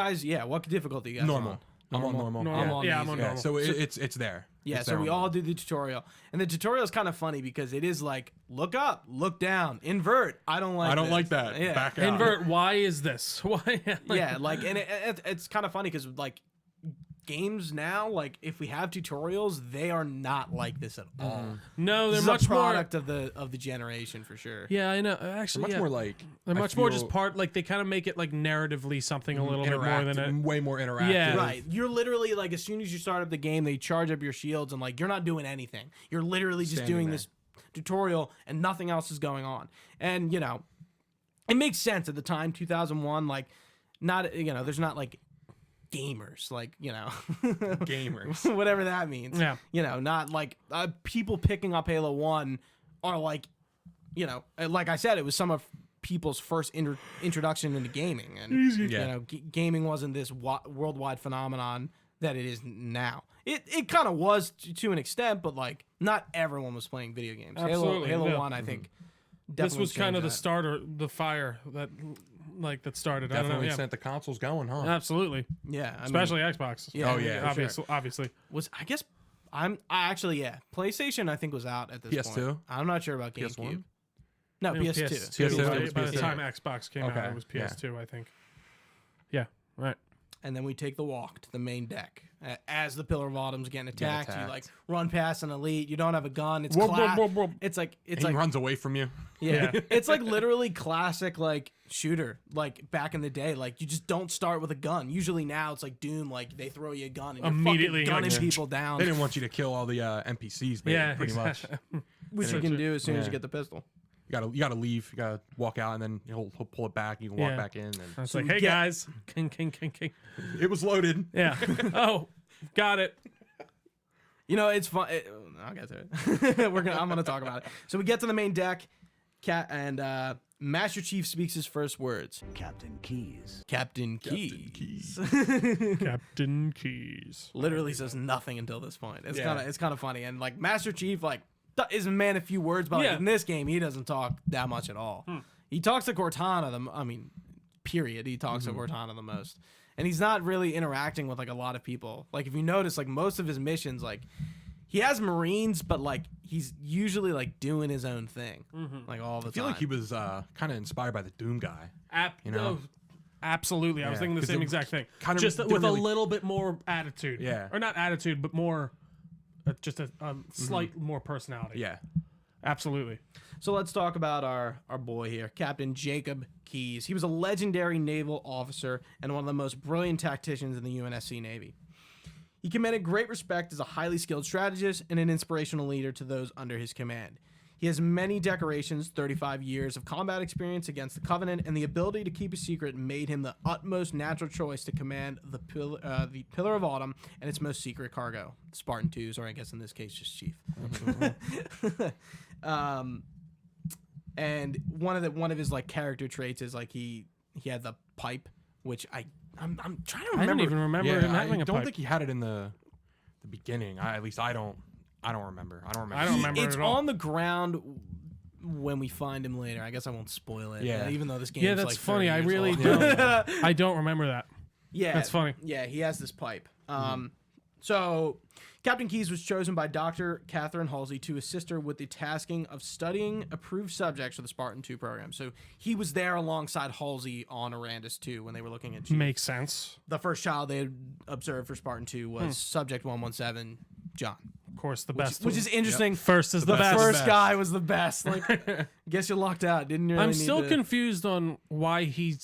difficulty you guys Normal. on? I'm on normal. Normal. I'm on Yeah, easy. I'm on Yeah, normal. so it's there. Yeah, It's so there we on all normal. do the tutorial, and the tutorial is kind of funny because it is like look up, look down, invert. I don't like this. that. Yeah. Back out. Invert. Why is this? Why? Yeah, like, and it's kind of funny because like games now, like if we have tutorials, they are not like this at all. No, This they're is much a more. product of the generation for sure. Yeah, I know. Actually, Much yeah. more like They're I much more just feel part. Like they kind of make it like narratively something a little bit more than it. way more interactive. Yeah. Right. You're literally like, as soon as you start up the game, they charge up your shields and like you're not doing anything. You're literally just Standing doing there. this tutorial and nothing else is going on. And it makes sense at the time, 2001. Like, not there's not like gamers, like Gamers. whatever that means. Yeah. Not like people picking up Halo 1 are like, like I said, it was some of people's first introduction into gaming, and Yeah. gaming wasn't this worldwide phenomenon that it is now. It kind of was to an extent, but like not everyone was playing video games. Absolutely, Halo yeah. 1, I think. This was kind of the changed that. starter, the fire that started. I don't Definitely know. sent the consoles going, huh? Yeah. Absolutely, Yeah, I mean, especially Xbox. Yeah, Oh, yeah, for sure. Obviously. PlayStation I think was out at this PS2? point. I'm not sure about PS1? GameCube. No, It was PS2. PS2. right? By the PS2. time Xbox came out, Okay, it was yeah. PS2, I think. Yeah. Right. And then we take the walk to the main deck. As the Pillar of Autumn's getting attacked, you attacked. like run past an elite. You don't have a gun. It's Whoop, cla- whoop, whoop, whoop. It's like He runs away from you. yeah. Yeah. It's like literally classic like shooter, like back in the day. Like you just don't start with a gun. Usually now it's like Doom, like they throw you a gun and you're Immediately, fucking gunning like, people down. They didn't want you to kill all the NPCs, pretty much. Which you can do as soon as you get the pistol. You gotta leave. You gotta walk out, and then he'll pull it back. You can walk back in. And It's like, hey guys, king. it was loaded. Yeah. Oh, got it. You know, it's fun. I'll get to it. I'm gonna talk about it. So we get to the main deck, Master Chief speaks his first words. Captain Keys. Captain Keys. Captain Keys. Literally says nothing until this point. It's kind of funny, and like Master Chief is a man of few words, but like, in this game he doesn't talk that much at all. He talks to Cortana. Period. He talks to Cortana the most. And he's not really interacting with like a lot of people. Like if you notice, like most of his missions, like he has Marines, but like he's usually like doing his own thing, like all the time. I feel like he was kind of inspired by the Doom guy. Absolutely. I was thinking the same exact thing. Kind of just with a little bit more attitude. Yeah. Or not attitude, but more, just a slight more personality. Yeah. Absolutely. So let's talk about our boy here, Captain Jacob Keyes. He was a legendary naval officer and one of the most brilliant tacticians in the UNSC Navy. He commanded great respect as a highly skilled strategist and an inspirational leader to those under his command. He has many decorations, 35 years of combat experience against the Covenant, and the ability to keep a secret made him the utmost natural choice to command the Pillar of Autumn and its most secret cargo, Spartan 2s, or I guess in this case just Chief. And one of his like character traits is like he had the pipe, which I'm trying to remember. I don't even remember him having a pipe. I don't think he had it in the beginning. At least I don't remember. I don't remember. It's on the ground when we find him later. I guess I won't spoil it. Yeah. Even though this game. Yeah, that's funny. I really don't. I don't remember that. Yeah, that's funny. Yeah, he has this pipe. So Captain Keyes was chosen by Dr. Catherine Halsey to assist her with the tasking of studying approved subjects for the Spartan 2 program. So he was there alongside Halsey on Arandis 2 when they were looking at Chief. Makes sense. The first child they had observed for Spartan 2 was Subject 117, John. Of course, the best. Which is interesting. First is the best. First guy was the best. Like, guess you lucked out. Didn't really I'm still confused on why he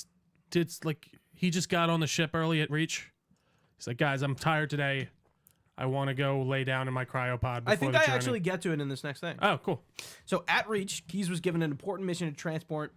just got on the ship early at Reach. He's like, guys, I'm tired today. I want to go lay down in my cryopod before I think the I journey. actually get to it in this next thing. Oh, cool. So at Reach, Keyes was given an important mission to transport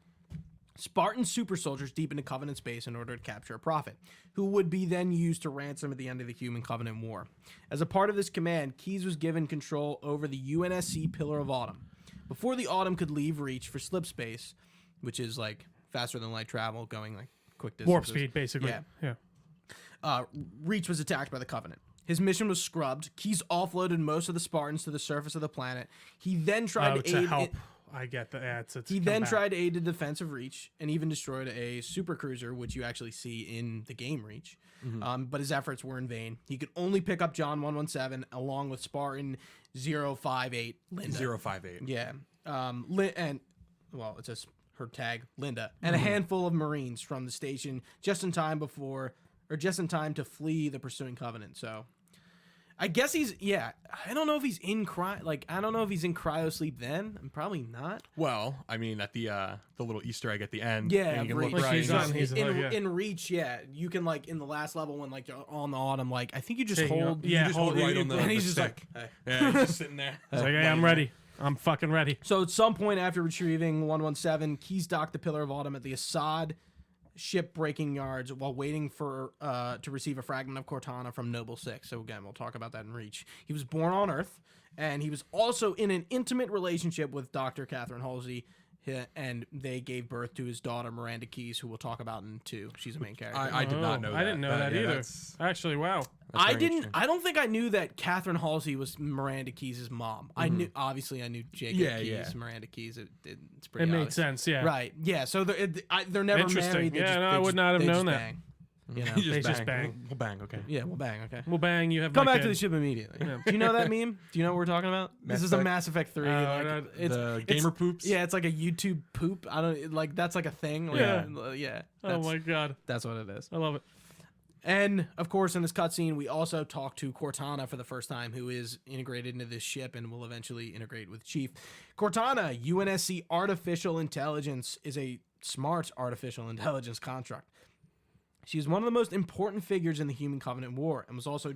Spartan super soldiers deep into Covenant space in order to capture a prophet, who would be then used to ransom at the end of the Human Covenant War. As a part of this command, Keyes was given control over the UNSC Pillar of Autumn. Before the Autumn could leave Reach for slip space, which is like faster than light travel, going like quick distances. Warp speed, basically. Yeah. Reach was attacked by the Covenant. His mission was scrubbed. Keyes offloaded most of the Spartans to the surface of the planet. He then tried to aid help. I get that. Yeah, he then tried to aid the defense of Reach and even destroyed a supercruiser, which you actually see in the game Reach. But his efforts were in vain. He could only pick up John 117 along with Spartan 058 Linda. 058. Yeah. It says her tag, Linda, and a handful of Marines from the station just in time to flee the pursuing Covenant. So I guess I don't know if he's in cryo sleep then. I'm probably not. Well, I mean, at the little Easter egg at the end. Yeah, you can Reach. look right. In Reach, you can like in the last level when like you're on the Autumn, like I think you just hold. You just hold right on the. And he's just stick. like, hey. Yeah, he's just sitting there. He's like, hey, I'm ready. I'm fucking ready. So at some point after retrieving 117, Keyes docked the Pillar of Autumn at the Assad ship breaking yards while waiting for to receive a fragment of Cortana from Noble 6. So again, we'll talk about that in Reach. He was born on Earth, and he was also in an intimate relationship with Dr. Catherine Halsey, and they gave birth to his daughter Miranda Keyes, who we'll talk about in 2. She's a main character. I did not know that. I didn't know that either. Actually, wow. I don't think I knew that Catherine Halsey was Miranda Keyes' mom. I knew Jacob Keyes, Miranda Keyes. It's pretty obvious. Made sense, yeah. Right, yeah. So they're never married. I would not have known that. Bang. You know? You just bang. We'll bang, okay. Yeah, we'll bang, okay. Well, bang, you have Come my back kid. to the ship immediately. Yeah. Do you know that meme? Do you know what we're talking about? This is a Mass Effect 3. The gamer poops? Yeah, it's like a YouTube poop. That's like a thing. Yeah. Oh my god. That's what it is. I love it. And, of course, in this cutscene, we also talk to Cortana for the first time, who is integrated into this ship and will eventually integrate with Chief. Cortana, UNSC Artificial Intelligence, is a smart artificial intelligence construct. She is one of the most important figures in the Human Covenant War and was also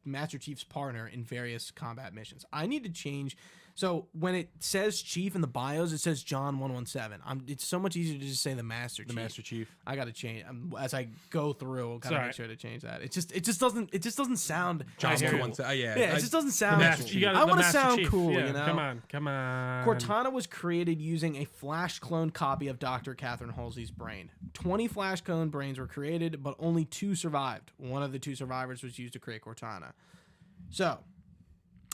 Master Chief's partner in various combat missions. I need to change. So when it says Chief in the bios, it says John 117. It's so much easier to just say the Master Chief. The Master Chief. I got to change as I go through. Gotta Sorry. make sure to change that. It just doesn't sound. John cool. 117. Yeah, Yeah, it just doesn't sound. You got I the want to Master sound Chief. cool. Yeah, You know. Come on. Cortana was created using a flash clone copy of Dr. Catherine Halsey's brain. 20 flash clone brains were created, but only 2 survived. One of the 2 survivors was used to create Cortana. So,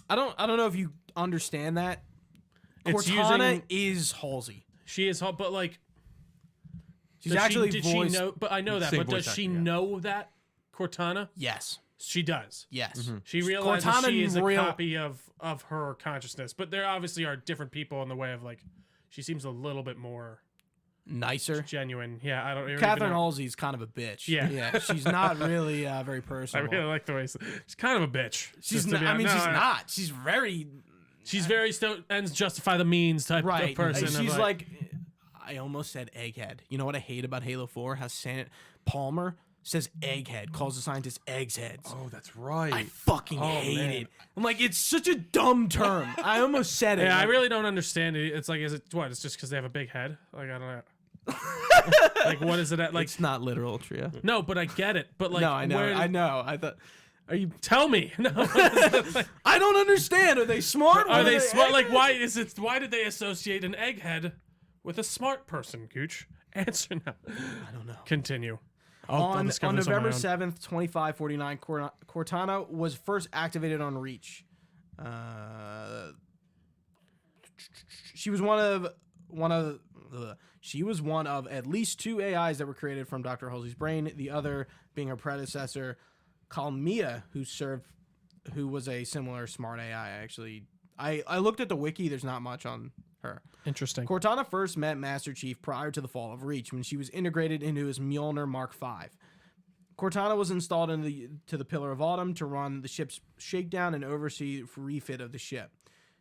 I don't know if you understand that. It's Cortana is Halsey. She is, but like, She's does actually did voiced. she know? But I know that. Same But does voice she actor, yeah. know that Cortana? Yes. She does. Yes. She realizes Cortana she is a real- copy of her consciousness. But there obviously are different people in the way of like, she seems a little bit more Nicer. genuine. Yeah, I don't. even Catherine know. Halsey's kind of a bitch. Yeah. Yeah. She's not really very I personable. really like the way she's kind of a bitch. She's just to not. be I mean, honest. she's No, not. She's very She's very ends justify the means type right. of person. She's of like, I almost said egghead. You know what I hate about Halo 4? How Palmer says egghead, calls the scientist eggs heads. Oh, that's right. I fucking Oh, hate man. it. I'm like, it's such a dumb term. I almost said it. yeah, I Like, really don't understand it. It's like, is it what? It's just because they have a big head? Like I don't know. Like what is it at? Like it's not literal, Tria. no, but I get it. But like, No, I know. where- I know. I thought. Are you? Tell me. No. I don't understand. Are they smart? Are they smart? Like, egghead? why is it? Why did they associate an egghead with a smart person? Gooch, answer now. I don't know. Continue. On discover this November my own. 7th, 2549, Cortana was first activated on Reach. She was one of at least 2 AIs that were created from Dr. Halsey's brain, the other being her predecessor, Kalmia, who was a similar smart AI. Actually, I looked at the wiki, there's not much on her. Interesting. Cortana first met Master Chief prior to the fall of Reach when she was integrated into his Mjolnir Mark V. Cortana was installed to the Pillar of Autumn to run the ship's shakedown and oversee refit of the ship.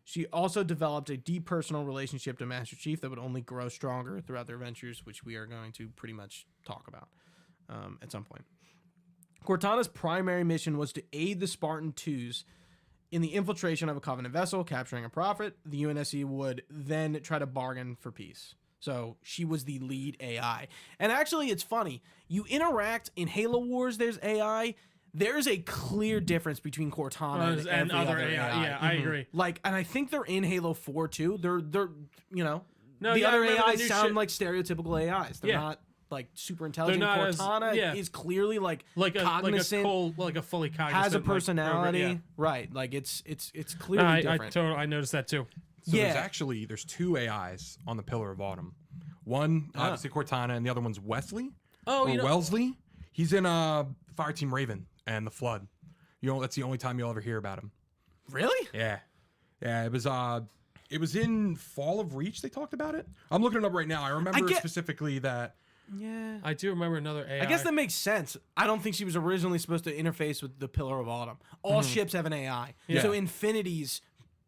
She also developed a deep personal relationship to Master Chief that would only grow stronger throughout their ventures, which we are going to pretty much talk about at some point. Cortana's primary mission was to aid the Spartan 2s in the infiltration of a Covenant vessel, capturing a prophet. The UNSC would then try to bargain for peace. So she was the lead AI. And actually, it's funny. You interact in Halo Wars, there's AI. There's a clear difference between Cortana and every other AI. Yeah, I agree. Like, and I think they're in Halo 4 too. They're you know, No, the yeah, I other remember the AIs new sound shit. like stereotypical AIs. They're Yeah. not like super intelligent. not as- Cortana yeah. is clearly like Like cognizant, a fully cognizant. has a like, personality, yeah. right? Like it's No, clearly I different. I noticed that too. So Yeah. there's 2 AIs on the Pillar of Autumn. One, obviously Cortana, and the other one's Wesley. Oh, or you know- Wellesley. He's in Fireteam Raven and the Flood. That's the only time you'll ever hear about him. Really? Yeah, yeah. It was in Fall of Reach. They talked about it. I'm looking it up right now. I remember specifically that. Yeah. I do remember another AI. I guess that makes sense. I don't think she was originally supposed to interface with the Pillar of Autumn. All ships have an AI. Yeah. So Infinity's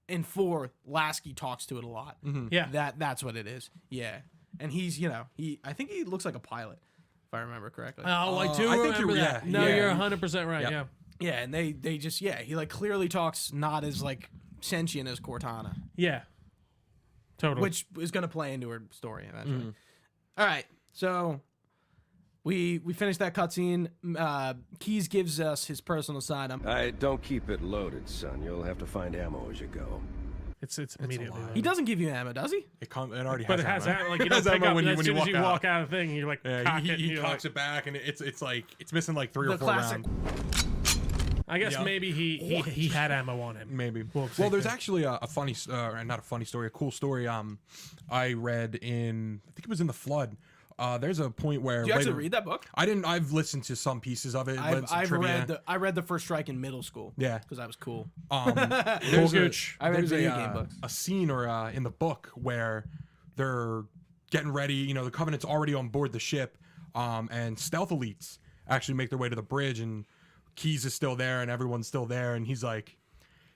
in 4, Lasky talks to it a lot. Yeah. That's what it is. Yeah. And he's, I think he looks like a pilot, if I remember correctly. Oh, I do I think remember you're- that. yeah, No, yeah. you're 100% right. Yep. Yeah. Yeah, and they just, he like clearly talks not as like sentient as Cortana, Yeah. Totally. which is going to play into her story eventually. All right, so we finished that cutscene. Keys gives us his personal side. Don't keep it loaded, son. You'll have to find ammo as you go. it's immediately. He doesn't give you ammo, does he? It already has. But it has ammo. that, like you It don't has pick ammo up when as you soon as you out. walk out of the thing. You like cock it. And He you're cocks like, it back, and it's like it's missing like 3 or The 4 classic. rounds. I guess Yeah. maybe he had ammo on him. Maybe. Well, Well, there's actually a funny, not a funny story, a cool story. I read in, I think it was in the Flood. There's a point where Did you actually later- read that book? I didn't. I've listened to some pieces of it. read some trivia. I read the First Strike in middle school. Yeah. because I was cool. There's Gooch. I read there's video game books. a scene or in the book where they're getting ready. The Covenant's already on board the ship, and stealth elites actually make their way to the bridge, and Keys is still there, and everyone's still there, and he's like,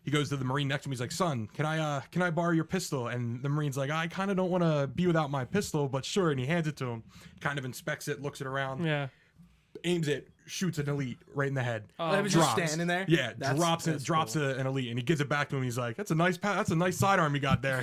he goes to the Marine next to him. He's like, "Son, can I borrow your pistol?" And the Marine's like, "I kind of don't want to be without my pistol, but sure." And he hands it to him, kind of inspects it, looks it around, Yeah. aims it, shoots an elite right in the head. It was just standing there. Yeah, That's drops cool. an elite, and he gives it back to him. He's like, "That's a nice sidearm you got there."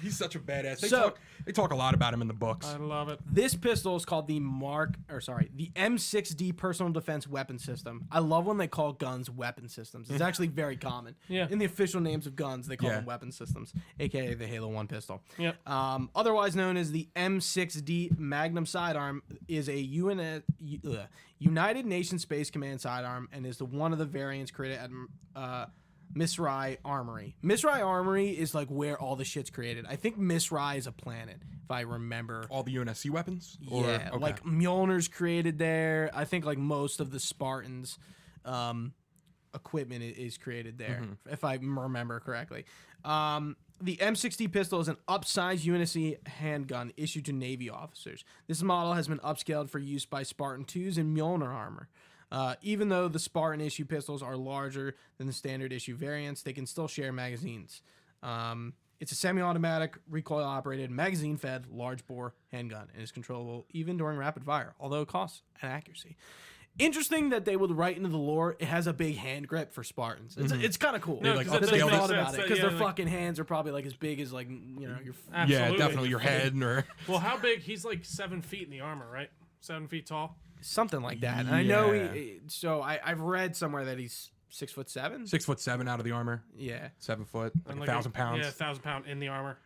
He's such a badass. They talk a lot about him in the books. I love it. This pistol is called the the M6D personal defense weapon system. I love when they call guns weapon systems. It's actually very common. Yeah. In the official names of guns, they call Yeah. them weapon systems, aka the Halo 1 pistol. Yep. Otherwise known as the M6D Magnum sidearm, is a United Nations Space Command sidearm and is one of the variants created at Misrai Armory. Misrai Armory is like where all the shit's created. I think Misrai is a planet, if I remember. All the UNSC weapons? Yeah, Okay. like Mjolnir's created there. I think like most of the Spartans' equipment is created there, if I remember correctly. The M60 pistol is an upsized UNSC handgun issued to Navy officers. This model has been upscaled for use by Spartan 2s and Mjolnir armor. Even though the Spartan issue pistols are larger than the standard issue variants, they can still share magazines. It's a semi-automatic, recoil-operated, magazine-fed, large-bore handgun and is controllable even during rapid fire, although it costs an accuracy. Interesting that they would write into the lore it has a big hand grip for Spartans. It's kind of cool. No, like, 'cause that it they does make thought sense about it that, because yeah, their like- fucking hands are probably like as big as like your. Yeah, Absolutely. definitely your head or Well, how big? He's like 7 feet in the armor, right? 7 feet tall. Something like that. And I know Yeah. I've read somewhere that he's 6'7". 6'7" out of the armor, Yeah. 7 foot, like And 1,000 pounds. Yeah, 1,000 pound in the armor.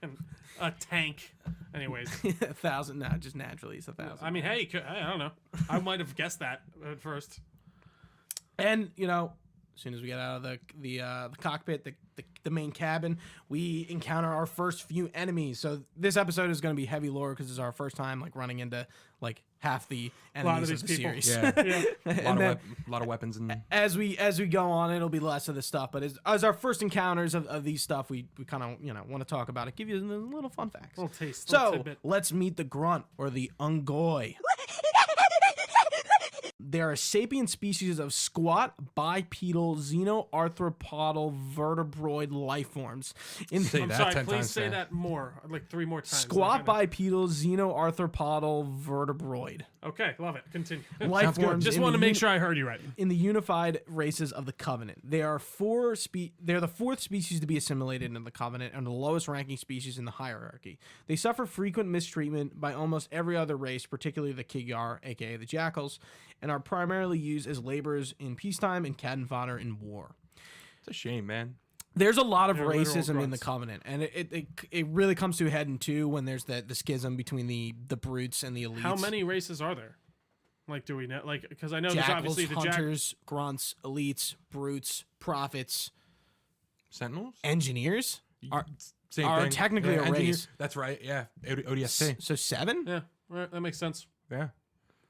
And a tank. Anyways, 1,000. No, just naturally it's 1,000. I mean, hey, I don't know. I might have guessed that at first. And as soon as we get out of the cockpit, the main cabin, we encounter our first few enemies. So this episode is going to be heavy lore because it's our first time like running into like half the enemies these of the people. series. Yeah, Yeah. a lot of weapons and As we go on, it'll be less of this stuff. But as our first encounters of these stuff, we kind of want to talk about it, give you a little fun facts. Little taste. Little So tidbit. let's meet the grunt or the ungoy. They're a sapient species of squat, bipedal, xenoarthropodal, vertebroid life forms. Say I'm that sorry, 10 please times say fast. that more. Like 3 more times. Squat, Like, bipedal, xenoarthropodal, vertebroid. okay, love it. Continue. Life Sounds good. forms. Just in want to the make sure I heard you right. in the unified races of the Covenant. They are they're the fourth species to be assimilated into the Covenant and the lowest ranking species in the hierarchy. They suffer frequent mistreatment by almost every other race, particularly the Kigar, aka the Jackals, and are primarily used as laborers in peacetime and cannon fodder in war. It's a shame, man. There's a lot of They're literal racism in the grunts. Covenant, and it really comes to a head in 2 when there's the schism between the brutes and the elites. How many races are there? Like, do we know? Like, because I know there's Jackals, obviously the hunters, grunts, elites, brutes, prophets, Sentinels? engineers? Same are thing. technically a engineer- race. That's right. Yeah, ODST. So 7? Yeah, right, that makes sense. Yeah.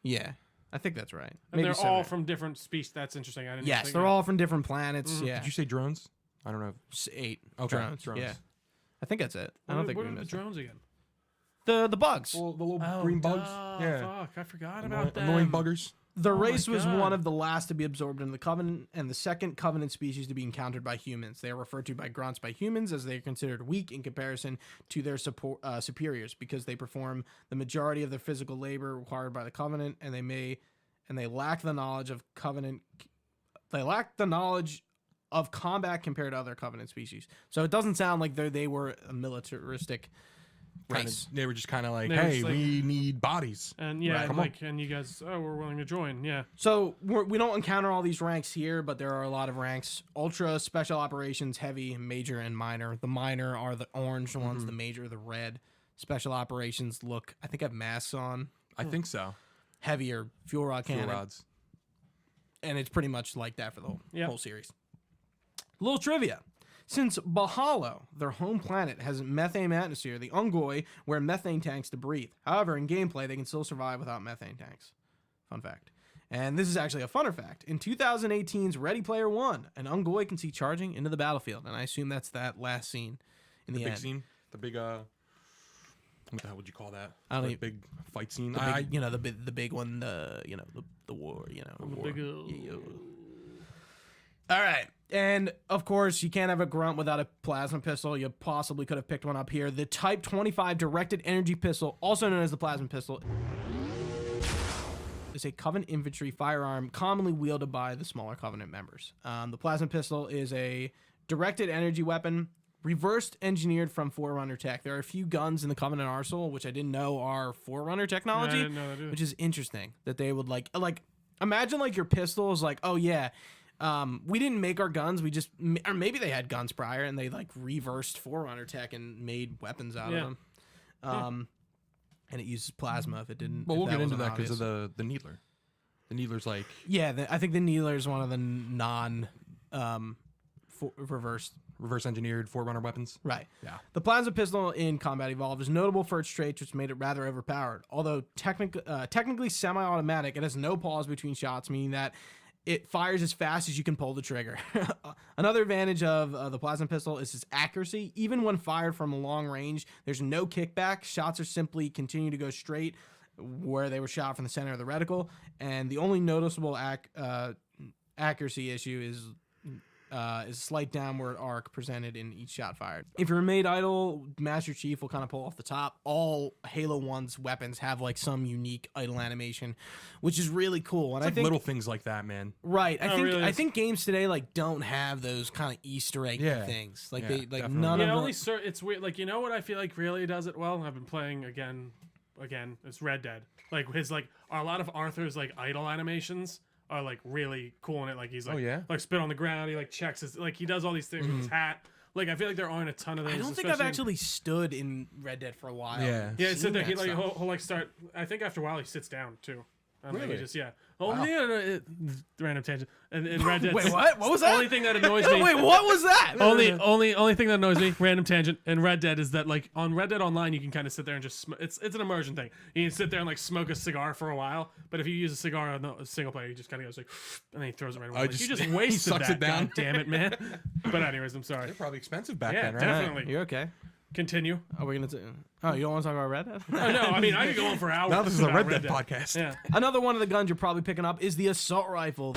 Yeah, I think that's right. And they're 7. all from different species. That's interesting. I didn't. Yes, think they're of- all from different planets. Yeah, Did you say drones? I don't know. 8 Okay, drones. drones. Yeah, I think that's it. I What don't are- think what we are the missed it. drones again? The bugs. The little Oh, green bugs. duh, Yeah. Fuck, I forgot about that. Annoying buggers. The my race was God. one of the last to be absorbed into the Covenant, and the second Covenant species to be encountered by humans. They are referred to by grunts by humans as they are considered weak in comparison to their superiors because they perform the majority of their physical labor required by the Covenant, and they lack the knowledge of Covenant. They lack the knowledge of combat compared to other Covenant species. So it doesn't sound like they were a militaristic race. They were just kind of like, They were hey, just like- we need bodies. And yeah, Right. Come like, and you guys, we're willing to join. Yeah. So we don't encounter all these ranks here, but there are a lot of ranks: ultra, special operations, heavy, major, and minor. The minor are the orange ones. The major, the red. Special operations I think have masks on. I think so. Heavier fuel rod Fuel cannon, rods. and it's pretty much like that for the Yep. whole series. Little trivia. Since Bahalo, their home planet, has a methane atmosphere, the Ungoi wear methane tanks to breathe. However, in gameplay, they can still survive without methane tanks. Fun fact. And this is actually a funner fact. In 2018's Ready Player One, an Ungoi can see charging into the battlefield, and I assume that's that last scene in the Big end. scene. The big, what the hell would you call that? I don't The even- big fight scene. The big, the big one, the war, the war. big, All right. And of course, you can't have a grunt without a plasma pistol. You possibly could have picked one up here. The Type 25 directed energy pistol, also known as the plasma pistol, is a Covenant infantry firearm commonly wielded by the smaller Covenant members. The plasma pistol is a directed energy weapon, reversed engineered from Forerunner tech. There are a few guns in the Covenant arsenal, which I didn't know are Forerunner technology, I didn't know that either. which is interesting that they would like imagine like your pistol is like, oh yeah, we didn't make our guns, we just, or maybe they had guns prior and they like reversed Forerunner tech and made weapons out of them. And it uses plasma if it didn't. Well, we'll get into wasn't that because obvious. of the Needler. The Needler's like I think the Needler is one of the non reversed. reverse engineered Forerunner weapons. Right. Yeah. The plasma pistol in Combat Evolved is notable for its traits, which made it rather overpowered. Although technically semi-automatic, it has no pause between shots, meaning that it fires as fast as you can pull the trigger. Another advantage of the plasma pistol is its accuracy. Even when fired from a long range, there's no kickback. Shots are simply continue to go straight where they were shot from the center of the reticle. And the only noticeable accuracy issue is a slight downward arc presented in each shot fired. If you're made idle, Master Chief will kind of pull off the top. All Halo 1's weapons have like some unique idle animation, which is really cool. And It's I like think little things like that, man. right. I Really think games today like don't have those kind of Easter egg things. Like Yeah, they like definitely. none Yeah, of only them. it's weird. Like, you know what I feel like really does it well? I've been playing again. It's Red Dead. Like his a lot of Arthur's like idle animations are like really cool in it. Like he's like, Oh, yeah? like spit on the ground. He like checks his he does all these things with his hat. Like I feel like there aren't a ton of those. I don't think I've especially in- actually stood in Red Dead for a while. Yeah. Yeah, Seen sit there. He that like stuff. he'll like start. I think after a while he sits down too. And like, he Really? just Oh yeah, random tangent. And Red Dead. Wait, what? What was that? Only thing that annoys me. Wait, what was that? Only thing that annoys me, random tangent, in Red Dead is that like on Red Dead Online you can kind of sit there and just it's an immersion thing. You can sit there and like smoke a cigar for a while, but if you use a cigar on the single player, you just kind of goes like, and then he throws it right away. Like, you just he wasted sucks that. it down. God damn it, man. But anyways, I'm sorry. They're probably expensive back Yeah, then, right? definitely. You're okay. Continue. Are we gonna? Oh, you don't want to talk about Red Dead? Oh, no, I mean I could go on for hours. Now this is a about Red Dead podcast. Yeah. Another one of the guns you're probably picking up is the assault rifle.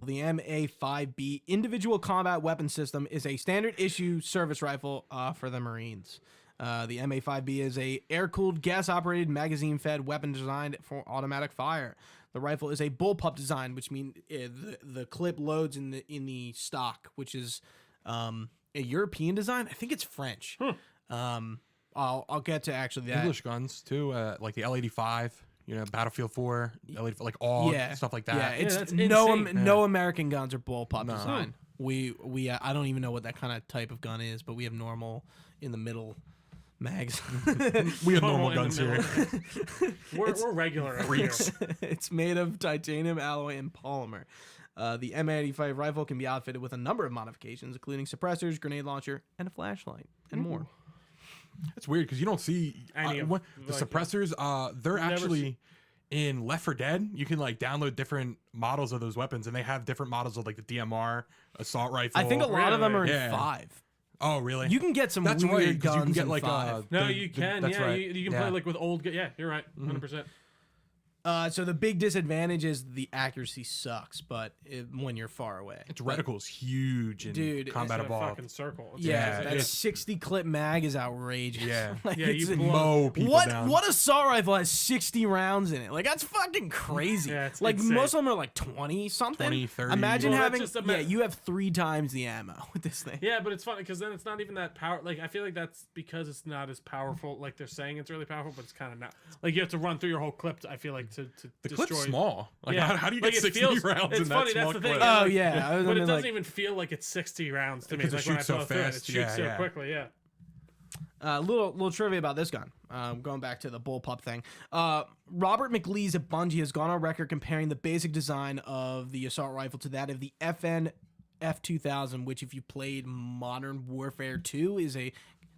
The MA5B individual combat weapon system is a standard issue service rifle for the Marines. The MA5B is a air-cooled, gas-operated, magazine-fed weapon designed for automatic fire. The rifle is a bullpup design, which means the clip loads in the stock, which is a European design. I think it's French. I'll get to actually that. English guns too, like the L85, Battlefield 4, L85, like AUG, stuff like that. Yeah, it's that's no insane. no American guns are bullpup No. design. We I don't even know what that kind of type of gun is, but we have normal in the middle mags. We have Normal normal in guns the here. middle. We're regular over here. It's made of titanium alloy and polymer. The M85 rifle can be outfitted with a number of modifications, including suppressors, grenade launcher, and a flashlight, and more. It's weird because you don't see Any of, the like, suppressors. They're never actually in Left 4 Dead. You can like download different models of those weapons, and they have different models of like the DMR, assault rifle. I think a lot of them are in Yeah. 5. Oh, really? You can get some That's weird right, 'cause guns you can get in like 5. No, you can. That's Yeah, right. you can Yeah. play like with old. Yeah, you're right. 100%. So the big disadvantage is the accuracy sucks, but when you're far away. Its reticle's huge in Dude, Combat It's a Evolved. fucking circle. It's Yeah, crazy. that it's- 60 clip mag is outrageous. Yeah. Like, Yeah, you it's- blow- Mow people what down. what assault rifle has 60 rounds in it? Like that's fucking crazy. Yeah, it's like insane. most of them are like 20 something. 20, 30. Imagine Well, that's having just a you have 3 times the ammo with this thing. Yeah, but it's funny because then it's not even that power. Like I feel like that's because it's not as powerful. Like they're saying it's really powerful, but it's kind of not. Like you have to run through your whole clip. I feel like to The destroy. clip's small. Like Yeah. how do you Like, get it 60 feels- rounds it's in that funny, small that's the thing. clip? Oh Like, yeah, But it doesn't like, even feel like it's 60 rounds to me. Because it Like when I shoots so blow through it, fast. it shoots Yeah, so yeah. quickly. Yeah. little trivia about this gun. Going back to the bullpup thing. Robert McLeese at Bungie has gone on record comparing the basic design of the assault rifle to that of the FN F2000, which if you played Modern Warfare 2 is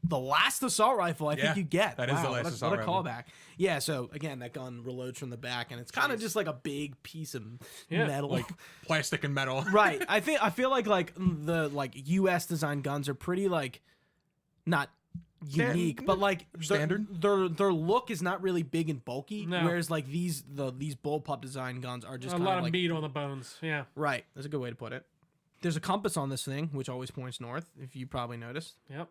the last assault rifle I Yeah, think you get. that is the Wow, last what a, assault what a rifle. callback. Yeah, so again, that gun reloads from the back, and it's kind of just like a big piece of Yeah, metal. Like plastic and metal. Right. I feel like the U.S. design guns are pretty like not unique, but like Standard? Their look is not really big and bulky, No. whereas like these bullpup design guns are just A kind lot of of like meat on the bones. Yeah. right. That's a good way to put it. There's a compass on this thing, which always points north, if you probably noticed. Yep.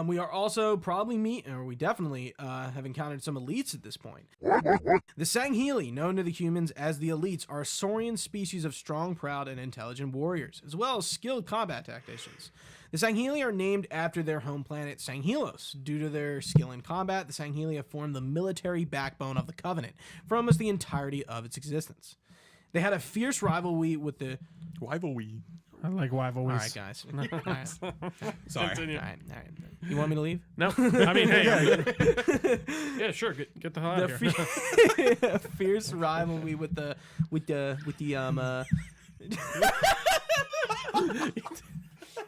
We are also we definitely have encountered some elites at this point. The Sangheili, known to the humans as the elites, are a saurian species of strong, proud, and intelligent warriors, as well as skilled combat tacticians. The Sangheili are named after their home planet, Sanghelos. Due to their skill in combat, the Sangheili have formed the military backbone of the Covenant for almost the entirety of its existence. They had a fierce rivalry with the... Rivalry. I like rivalries. All right, guys. All right. Sorry. Continue. All right. You want me to leave? No, I mean, hey, yeah, sure, get the hell out of here. Fierce rivalry with the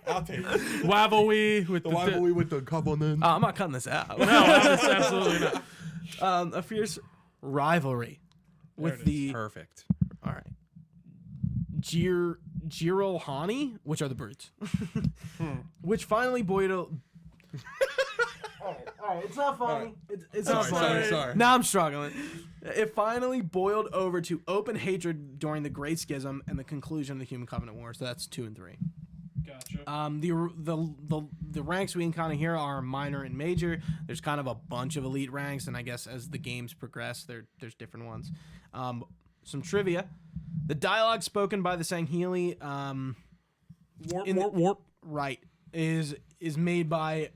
I'll take it. Rivalry with The rivalry with the Covenant. I'm not cutting this out. No, absolutely not. A fierce rivalry with it the Perfect. all right Girolhani, which are the brutes, which finally boiled. All right, it's not funny. It's not funny. Sorry. Now I'm struggling. It finally boiled over to open hatred during the Great Schism and the conclusion of the Human Covenant War. So that's 2 and 3. Gotcha. The ranks we encounter here are minor and major. There's kind of a bunch of elite ranks, and I guess as the games progress, there's different ones. Some trivia: the dialogue spoken by the Sangheili, Warp. right, is made by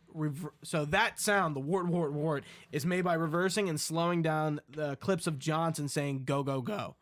so that sound, the wart is made by reversing and slowing down the clips of Johnson saying "go go go,"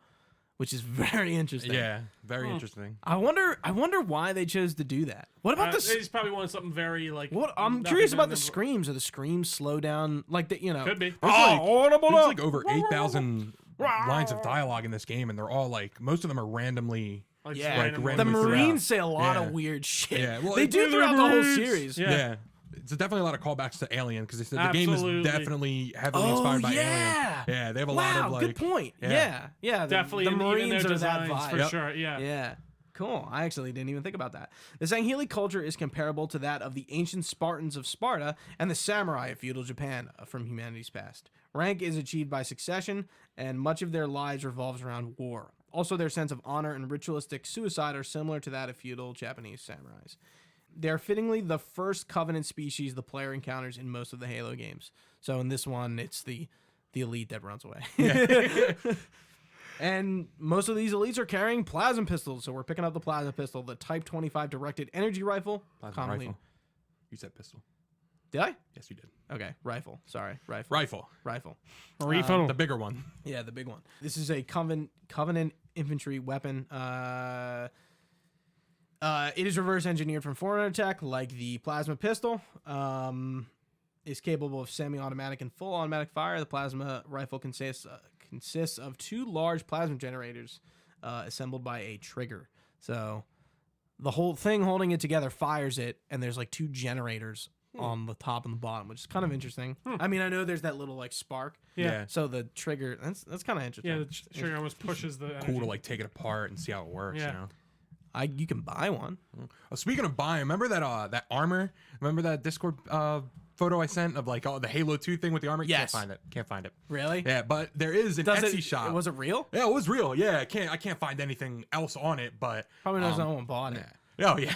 which is very interesting. Yeah, very interesting. I wonder why they chose to do that. What about They the just probably wanted something very like. what? I'm nothing curious about to- the screams. Are the screams slow down like the Could be. There's like over 8,000 lines of dialogue in this game, and they're all like, most of them are randomly. Like, Yeah, random like ones. the randomly Marines throughout. say a lot Yeah. of weird shit. Yeah, well, they it's do throughout the whole Marines. series. Yeah. Yeah. It's definitely a lot of callbacks to Alien because they said the game Absolutely. is definitely heavily Oh, inspired by yeah. Alien. Yeah, they have a lot Wow, of like. good point. yeah. Yeah. Definitely the in even Marines their are that designs vibe. for Yep. sure. Yeah. Yeah. Cool. I actually didn't even think about that. The Sangheili culture is comparable to that of the ancient Spartans of Sparta and the samurai of feudal Japan from humanity's past. Rank is achieved by succession, and much of their lives revolves around war. Also, their sense of honor and ritualistic suicide are similar to that of feudal Japanese samurais. They are fittingly the first Covenant species the player encounters in most of the Halo games. So in this one, it's the elite that runs away. And most of these elites are carrying plasma pistols, so we're picking up the plasma pistol, the Type 25 directed energy rifle. Plasma commonly- rifle. You said pistol. Did I? Yes, you did. Okay, rifle. Sorry, rifle. Rifle. Refill. The bigger one. Yeah, the big one. This is a Covenant infantry weapon. It is reverse engineered from foreign attack, like the plasma pistol. Is capable of semi-automatic and full automatic fire. The plasma rifle consists of 2 large plasma generators assembled by a trigger. So the whole thing holding it together fires it, and there's like 2 generators on the top and the bottom, which is kind of interesting. I mean, I know there's that little like spark. Yeah. So the trigger, that's kind of interesting. Yeah, the trigger almost pushes the. Cool to like take it apart and see how it works. Yeah. You know. You can buy one. Oh, speaking of buying, remember that armor? Remember that Discord photo I sent of like the Halo 2 thing with the armor? Yes. Can't find it. Really? Yeah, but there is an Etsy shop. Was it real? Yeah, it was real. Yeah, I can't find anything else on it, but Probably knows no one bought it. oh yeah.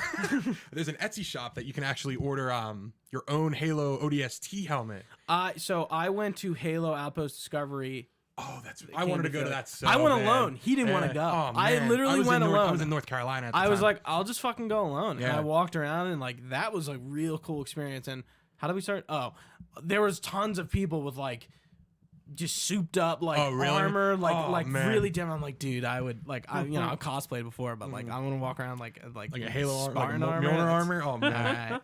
There's an Etsy shop that you can actually order your own Halo ODST helmet. So I went to Halo Outpost Discovery. Oh, I wanted to go to that. So I went bad. alone. He didn't want to go. Oh, I man. literally was went in alone. I was in North Carolina at the I time. was like, I'll just fucking go alone. And Yeah. I walked around and like that was a real cool experience. And how did we start? Oh, there was tons of people with like just souped up like Oh, really? armor, Oh, like man. really dim. I'm like, dude, I would like I cosplayed before, but like I want to walk around like a Halo armor, like a Spartan Mjolnir That's- armor. Oh man. Alright.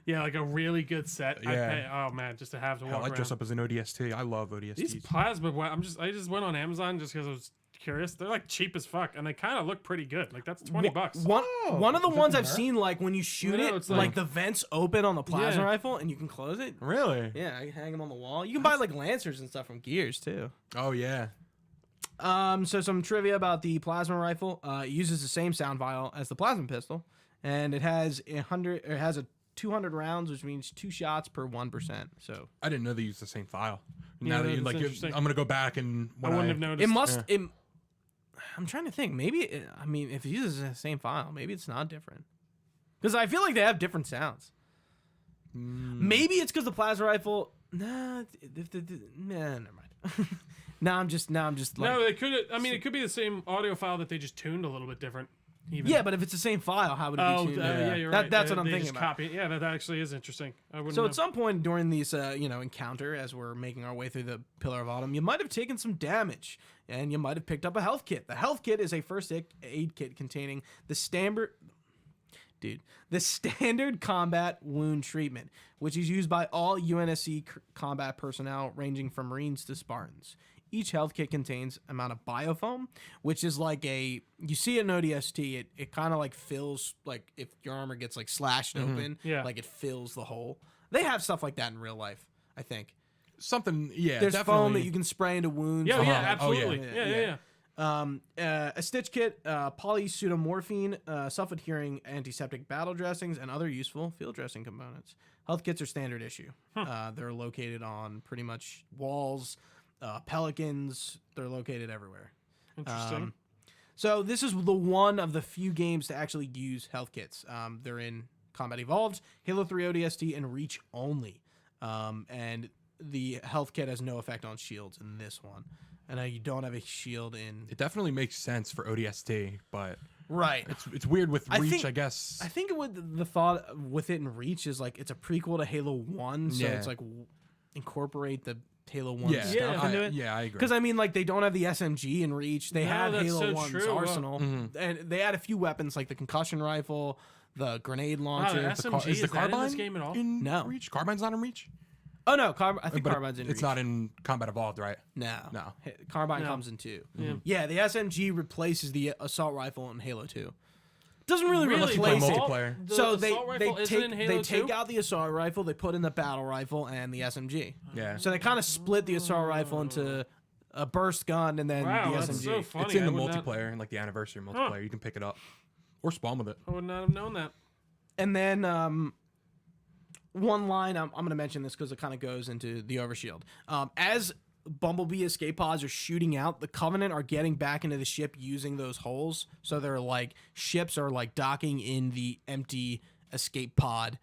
Yeah, like a really good set. I'd Yeah. pay, oh man, just to have to Hell, walk I around. dress up as an ODST. I love ODSTs. These plasma. I just went on Amazon just because I was curious. They're like cheap as fuck, and they kind of look pretty good. Like that's $20. One of the ones I've seen, like when you shoot No, it, it's like, like- the vents open on the plasma Yeah. rifle, and you can close it. Really? Yeah, I hang them on the wall. You can buy like lancers and stuff from Gears too. Oh yeah. So some trivia about the plasma rifle. It uses the same sound vial as the plasma pistol, and it has a 200 rounds, which means 2 shots per 1%. So I didn't know they used the same file. Yeah, Now that that you is like, interesting. I'm gonna go back and I when wouldn't have noticed. it must. I'm trying to think. Maybe I mean, if it uses the same file, maybe it's not different. Because I feel like they have different sounds. Maybe it's because the plasma rifle. Nah, never mind. now I'm just like. No, they could. I mean, it could be the same audio file that they just tuned a little bit different. Even. Yeah, but if it's the same file, how would it be tuned? yeah, you're right. That's what They I'm thinking just about. copy it. Yeah, that actually is interesting. I wouldn't So know. at some point during these, encounter, as we're making our way through the Pillar of Autumn, you might have taken some damage, and you might have picked up a health kit. The health kit is a first aid kit containing the standard combat wound treatment, which is used by all UNSC combat personnel, ranging from Marines to Spartans. Each health kit contains amount of biofoam, which is like you see it in ODST, it kind of like fills, like if your armor gets like slashed open, Yeah. like it fills the hole. They have stuff like that in real life, I think. something. Yeah, There's definitely. foam that you can spray into wounds. Yeah, yeah, Oh, yeah. absolutely. Yeah. A stitch kit, polypseudomorphine, self-adhering antiseptic battle dressings, and other useful field dressing components. Health kits are standard issue. They're located on pretty much walls, pelicans. They're located everywhere. Interesting. So this is the one of the few games to actually use health kits. They're in Combat Evolved, Halo 3 ODST, and Reach only. And the health kit has no effect on shields in this one. I know you don't have a shield in. It definitely makes sense for ODST, but Right. it's weird with I Reach, think- I guess. I think the thought with it in Reach is like it's a prequel to Halo 1, so Yeah. it's like incorporate the Halo 1 yeah, stuff into it. Yeah, I agree. Because I mean, like they don't have the SMG in Reach. They No, have that's Halo so 1's true. arsenal, and they had a few weapons like the concussion rifle, the grenade launcher. the SMG is the is that in carbine this game at all? in No. Reach? Carbine's not in Reach. Oh no, I think But Carbine's in Reach. It's not in Combat Evolved, right? No, No. Carbine No. comes in 2. Yeah. Yeah, the SMG replaces the assault rifle in Halo 2. Doesn't really, Really? replace The it. multiplayer. The So assault rifle isn't in Halo 2? take out the assault rifle, they put in the battle rifle and the SMG. Yeah. So they kind of split the assault rifle into a burst gun and then Wow, the that's SMG. so funny. It's in I the would not- multiplayer, and like the anniversary multiplayer. You can pick it up or spawn with it. I would not have known that. And then one line, I'm going to mention this because it kind of goes into the overshield. As Bumblebee escape pods are shooting out, the Covenant are getting back into the ship using those holes. So they're like, ships are like docking in the empty escape pod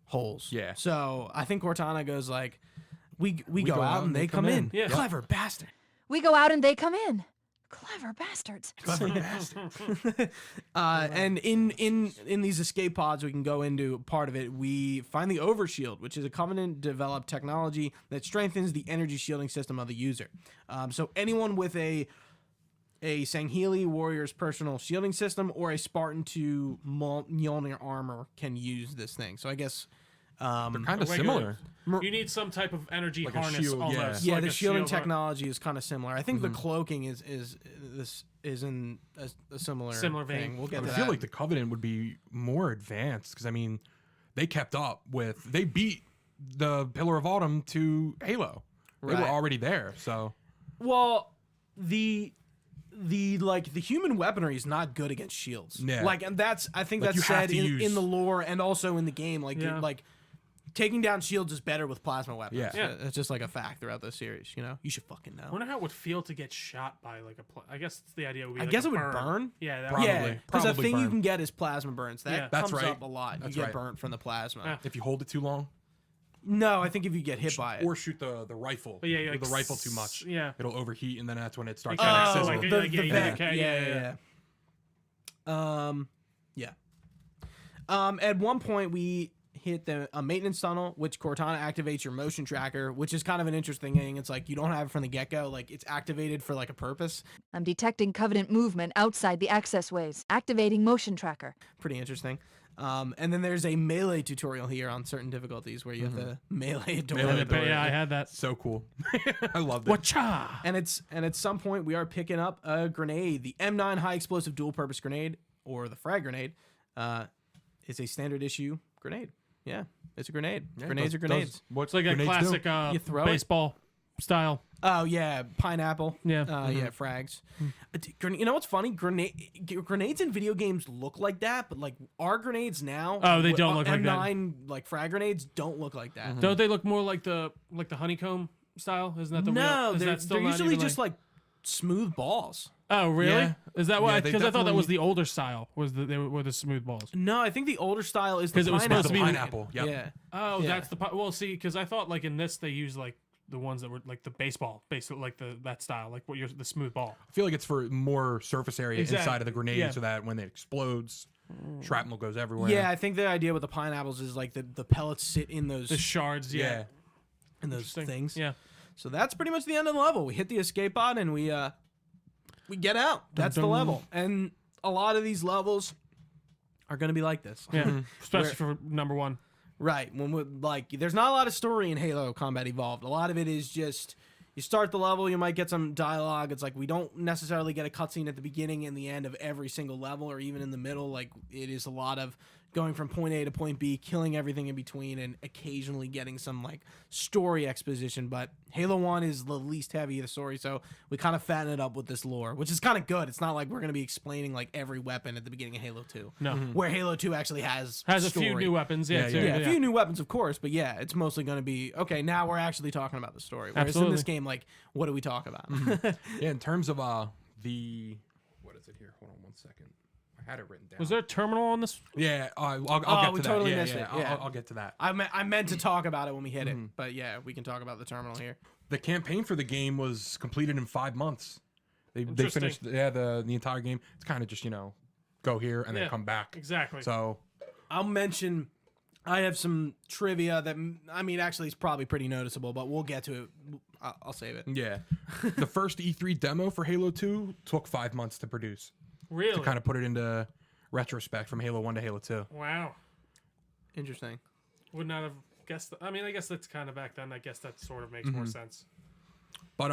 holes. Yeah. So I think Cortana goes like, we go out and they come in. Yeah. Clever bastard. We go out and they come in. Clever bastards. And in these escape pods, we can go into part of it. We find the Overshield, which is a Covenant-developed technology that strengthens the energy shielding system of the user. So anyone with a Sangheli Warrior's personal shielding system or a Spartan 2 Mjolnir armor can use this thing. So I guess They're kind of Regular- similar. You need some type of energy Like a harness shield, almost. yeah, like the a shielding shield har- technology is kind of similar. I think the cloaking is in a similar Similar vein. thing. We'll get I to feel that. like the Covenant would be more advanced because I mean, they kept up with. They beat the Pillar of Autumn to Halo. They Right. were already there, so Well, the human weaponry is not good against shields. Yeah. Like, and that's I think Like, that's you have said to in use- the lore and also in the game. Like, Yeah. like taking down shields is better with plasma weapons. Yeah. Yeah. It's just like a fact throughout the series. You know, you should fucking I know. wonder how it would feel to get shot by like a. I guess the idea would be. I like guess a it would burn. Yeah, that Probably. Yeah, because the Probably thing you burn. can get is plasma burns. That Yeah. That's comes right. up a lot. That's you get right. burnt from the plasma. Yeah. if you hold it too long No, I think if you get hit by it. or shoot the rifle, But yeah, with like the rifle too much, Yeah. it'll overheat, and then that's when it starts Oh, to sizzle. like the, yeah, the you vent. can- Yeah. At one point we hit the maintenance tunnel, which Cortana activates your motion tracker, which is kind of an interesting thing. It's like you don't have it from the get-go. Like it's activated for like a purpose. I'm detecting Covenant movement outside the access ways. Activating motion tracker. Pretty interesting. And then there's a melee tutorial here on certain difficulties where you have to melee a door. Melee But yeah, I had that. So cool. I loved it. Wacha. And at some point we are picking up a grenade. The M9 high explosive dual purpose grenade, or the frag grenade, is a standard issue grenade. Yeah, it's a grenade. Yeah, Grenades does- are grenades. does what It's like a grenades do. classic You throw it. baseball. style. Oh yeah, pineapple. Yeah. Yeah, frags. You know what's funny? Grenades in video games look like that, but like our grenades now. Oh, they don't look like that. M9 like frag grenades don't look like that. Don't they look more like the honeycomb style? Isn't that the No, real? Is they're, that still they're not usually even, just like smooth balls. Oh, really? Yeah. Is that why? Yeah, they Because I thought that was definitely- the older style. They were the smooth balls. No, I think the older style is the 'Cause it was pineapple. supposed to be pineapple. Yep. Yeah. Oh, Yeah. that's the well. See, because I thought like in this they use like the ones that were like the baseball, basically like that style, like what you're the smooth ball. I feel like it's for more surface area Exactly. inside of the grenade, Yeah. so that when it explodes, shrapnel goes everywhere. Yeah, I think the idea with the pineapples is like the pellets sit in those The shards, yeah. in those things. Yeah. So that's pretty much the end of the level. We hit the escape pod and we get out. That's the dun. level. And a lot of these levels are going to be like this. Yeah, especially for number one. Right. When we like there's not a lot of story in Halo Combat Evolved. A lot of it is just you start the level, you might get some dialogue. It's like we don't necessarily get a cutscene at the beginning and the end of every single level or even in the middle. Like it is a lot of going from point A to point B, killing everything in between, and occasionally getting some like story exposition. But Halo 1 is the least heavy of the story, so we kind of fatten it up with this lore, which is kind of good. It's not like we're going to be explaining like every weapon at the beginning of Halo 2. No. Where Halo 2 actually has Has a story. few new weapons. Yeah, Yeah, too. Yeah, a few new weapons, of course, but yeah, it's mostly going to be okay. Now we're actually talking about the story. Whereas in this Absolutely. game, like, what do we talk about? Yeah, in terms of the what is it here? Hold on one second. I had it written down. Was there a terminal on this? Yeah, I'll Oh, get we to totally that. Yeah, missed yeah, it. Yeah. I'll get to that. I meant to talk about it when we hit it, but yeah, we can talk about the terminal here. The campaign for the game was completed in 5 months. They Interesting. finished the entire game. It's kind of just go here and Yeah, then come back. Exactly. So I'll mention I have some trivia that I mean actually it's probably pretty noticeable, but we'll get to it. I'll save it. yeah, the first E3 demo for Halo 2 took 5 months to produce. really? To kind of put it into retrospect from Halo 1 to Halo 2. Wow. Interesting. Would not have guessed. I mean, I guess that's kind of back then. I guess that sort of makes more sense. But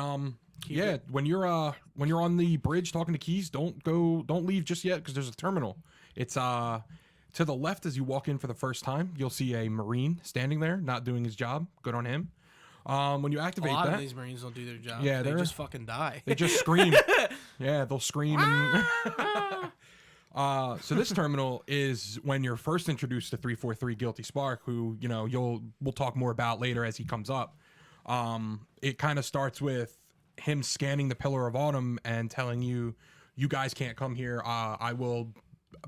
yeah, when you're on the bridge talking to Keys, don't leave just yet because there's a terminal. It's to the left as you walk in for the first time. You'll see a Marine standing there, not doing his job. Good on him. When you A activate lot that, of these Marines don't do their job. Yeah, they they're- just fucking die. they just scream. Yeah, they'll scream. And so this terminal is when you're first introduced to 343 Guilty Spark, who we'll talk more about later as he comes up. It kind of starts with him scanning the Pillar of Autumn and telling you guys can't come here. I will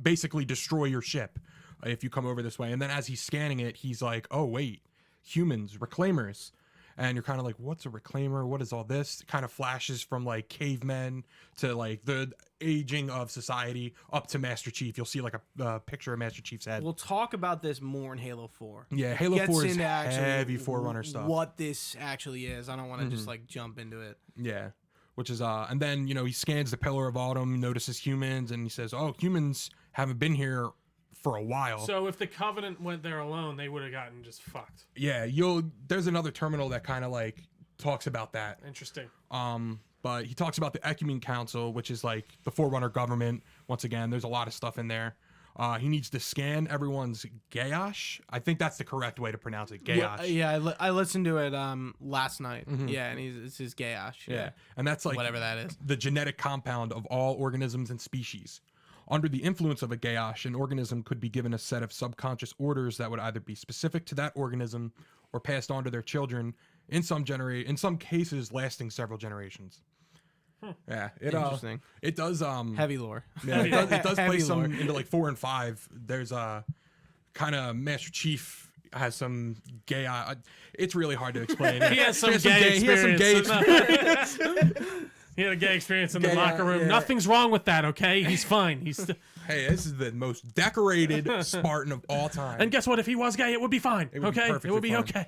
basically destroy your ship if you come over this way. And then as he's scanning it, he's like, oh wait, humans, reclaimers. And you're kind of like, what's a reclaimer? What is all this? It kind of flashes from like cavemen to like the aging of society up to Master Chief. You'll see like a picture of Master Chief's head. We'll talk about this more in Halo 4. Yeah, Halo Gets 4 is into actually heavy Forerunner stuff. What this actually is. I don't want to just like jump into it. Yeah, which is and then he scans the Pillar of Autumn, notices humans, and he says, "Oh, humans haven't been here for a while." So if the Covenant went there alone, they would have gotten just fucked. Yeah, there's another terminal that kind of like talks about that. Interesting. But he talks about the Ecumen Council, which is like the Forerunner government. Once again, there's a lot of stuff in there. He needs to scan everyone's Gayash. I think that's the correct way to pronounce it. Gayash. Yeah, I listened to it last night. Yeah, and it's his Gayash. Yeah, and that's like Whatever that is. the genetic compound of all organisms and species. Under the influence of a Gayash, an organism could be given a set of subconscious orders that would either be specific to that organism or passed on to their children. In some cases, lasting several generations. Yeah, Interesting. It does. Heavy lore. Yeah, it does play Heavy some lore. into like 4 and 5. There's a kind of Master Chief has some gay. It's really hard to explain. He has some gay experience. He has some gay experience. He had a gay experience in the Gay, locker room. yeah. Nothing's wrong with that, okay? He's fine. He's Hey, this is the most decorated Spartan of all time. and guess what? If he was gay, it would be fine. would be Okay, it perfectly would be fine. okay.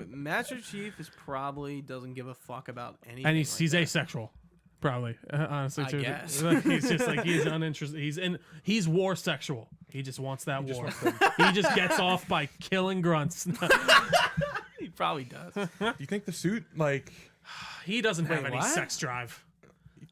Master Chief is probably doesn't give a fuck about anything. And he's like that. asexual, probably. Honestly, I too. guess. He's just like he's uninterested. He's war sexual. He just wants that war. He just gets off by killing grunts. He probably does. Do you think the suit like? He doesn't have Wait, any what? sex drive.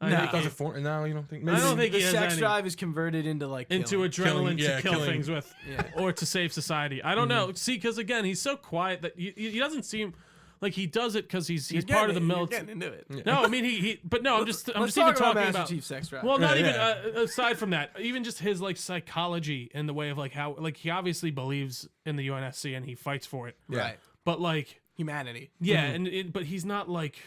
No, No. it doesn't form. No, you don't think? I don't think the he has sex any. drive is converted into like Into killing. adrenaline yeah, to kill killing. things with, Yeah. or to save society. I don't know. See, because again, he's so quiet that he doesn't seem. like he does it because he's You're part of the getting it, you're military. getting into it. No, I mean he but no, I'm just Let's even talk about talking Master about Chief sex drive. well, not Yeah, even aside from that, even just his like psychology and the way of like how like he obviously believes in the UNSC and he fights for it. Right. But like Humanity. yeah, and but he's not like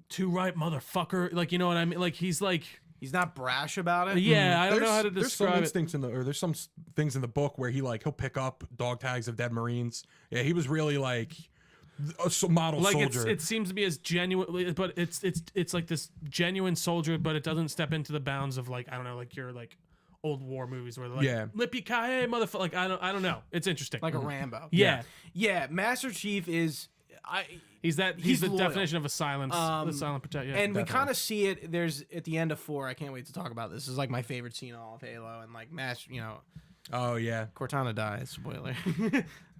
too right motherfucker. Like you know what I mean? Like he's like He's not brash about it. yeah, I don't know how to There's some describe it. instincts there's some things in the book where he'll pick up dog tags of dead Marines. Yeah, he was really like a model Like soldier. it seems to be as genuine, but it's like this genuine soldier, but it doesn't step into the bounds of like I don't know, like your like old war movies where they're like Yeah. Lippy-Ki-Yay, motherfucker. Like I don't know. It's interesting. Like a Rambo. yeah. Yeah, Master Chief is He's He's the loyal. definition of a silent protect. Yeah, and we kind of see it. There's at the end of 4. I can't wait to talk about this. This is like my favorite scene in all of Halo, and like Master, oh yeah. Cortana dies. Spoiler.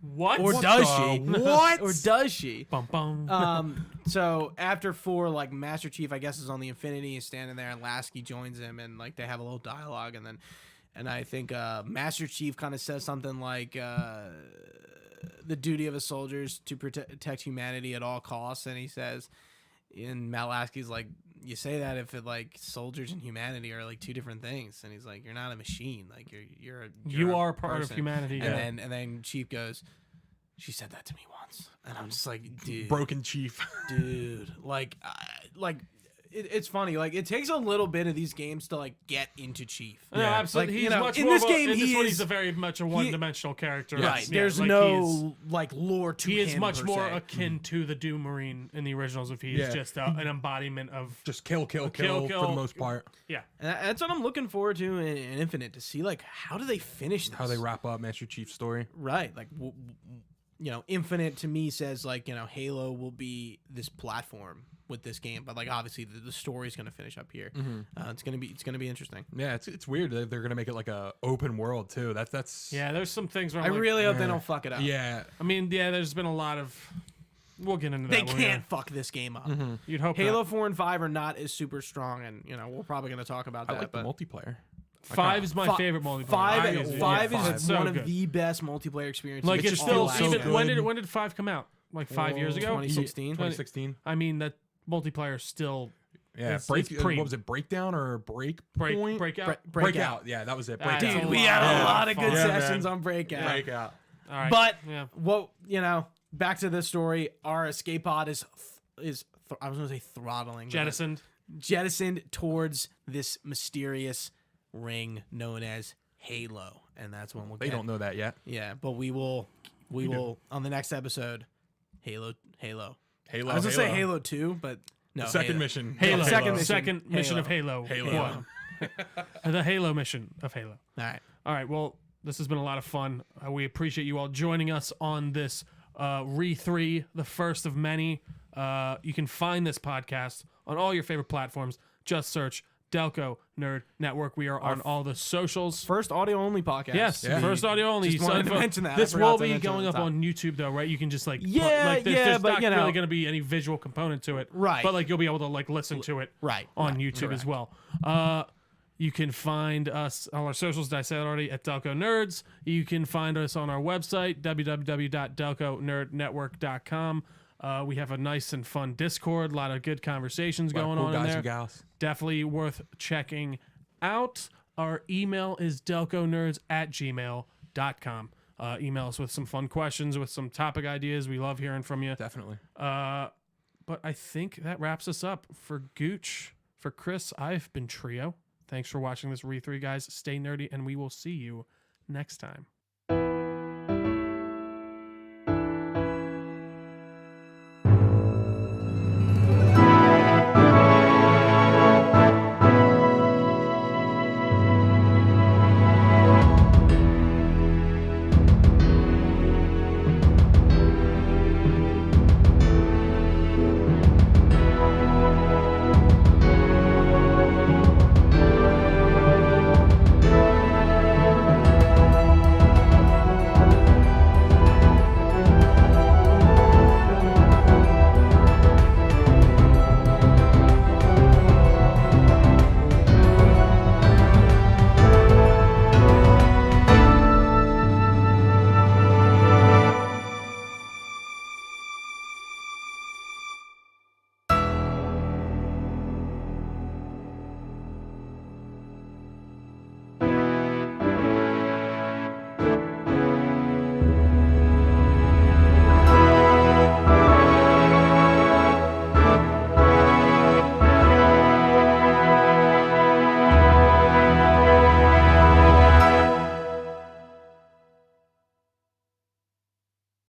what Or What does the- she? what? Or does she? Bum, bum. So after 4, like Master Chief, I guess is on the Infinity, is standing there, and Lasky joins him, and like they have a little dialogue, and I think Master Chief kind of says something like. The duty of a soldier is to protect humanity at all costs, and he says, and Matt Lasky's like, you say that if it like soldiers and humanity are like two different things, and he's like, you're not a machine, like You are a part of person. humanity. Yeah. And then Chief goes, she said that to me once, and I'm just like, dude, Broken chief. dude, like it's funny, like it takes a little bit of these games to like get into Chief. No, absolutely. Like, He's much in more this of a, game, in this he one, is he's a very much a one-dimensional character. right. Yeah, There's like, no like lore to he him. is much per more se. akin to the Doom Marine in the originals. If he is Yeah. just an embodiment of Just kill kill, for the most part. yeah. And that's what I'm looking forward to in Infinite, to see like how do they finish this? How they wrap up Master Chief's story. Right, like Infinite to me says like Halo will be this platform with this game, but like obviously the story's going to finish up here. It's gonna be interesting. Yeah, it's weird that they're gonna make it like a open world too. That's Yeah, there's some things where I I'm like, really hope they don't fuck it up. yeah. I mean, yeah, there's been a lot of. We'll get into They that. when we- can't fuck this game up. You'd hope Halo not. 4 and 5 are not as super strong, and we're probably going to talk about I that. like the but multiplayer. 5 is my favorite multiplayer. Five I- is yeah, is so one good. of the best multiplayer experiences. Like It's it's just still feels so even when good. did 5 come out? Like 5 years ago. 2016. 2016. I mean that multiplayer still Yeah, It's pre- what was it? Breakdown or breakout? breakout. Breakout. Yeah, that was it. Ah, Breakout. Dude, we had a Yeah. lot of good Yeah, sessions man. on Breakout. Breakout. All right. But yeah. what back to the story. Our escape pod is I was going to say throttling, but jettisoned towards this mysterious ring known as Halo, and that's when They don't know that yet. Yeah, but we will on the next episode. Halo. Halo. I was gonna say Halo 2, but no. Second Halo. mission. Halo. Second mission. mission Halo. of Halo. Halo. 1. The Halo mission of Halo. All right. All right. Well, this has been a lot of fun. We appreciate you all joining us on this Re3, the first of many. You can find this podcast on all your favorite platforms. Just search Delco Nerd Network. We are on all the socials. First audio only podcast. Yes, Yeah. first audio only. Just wanted to mention that. I This forgot will to be mention going at up the top. on YouTube though, right? You can just like Yeah, there's but, not you know. really going to be any visual component to it, Right. But like you'll be able to like listen to it Right, on right, YouTube as correct. well. You can find us on our socials. Did I say that already? At Delco Nerds. You can find us on our website, www.delconerdnetwork.com. We have a nice and fun Discord. A lot of good conversations going on in guys there. and gals. Definitely worth checking out. Our email is delconerds@gmail.com. Email us with some fun questions, with some topic ideas. We love hearing from you. Definitely. But I think that wraps us up. For Gooch, for Chris, I've been Trio. Thanks for watching this Re3, guys. Stay nerdy, and we will see you next time.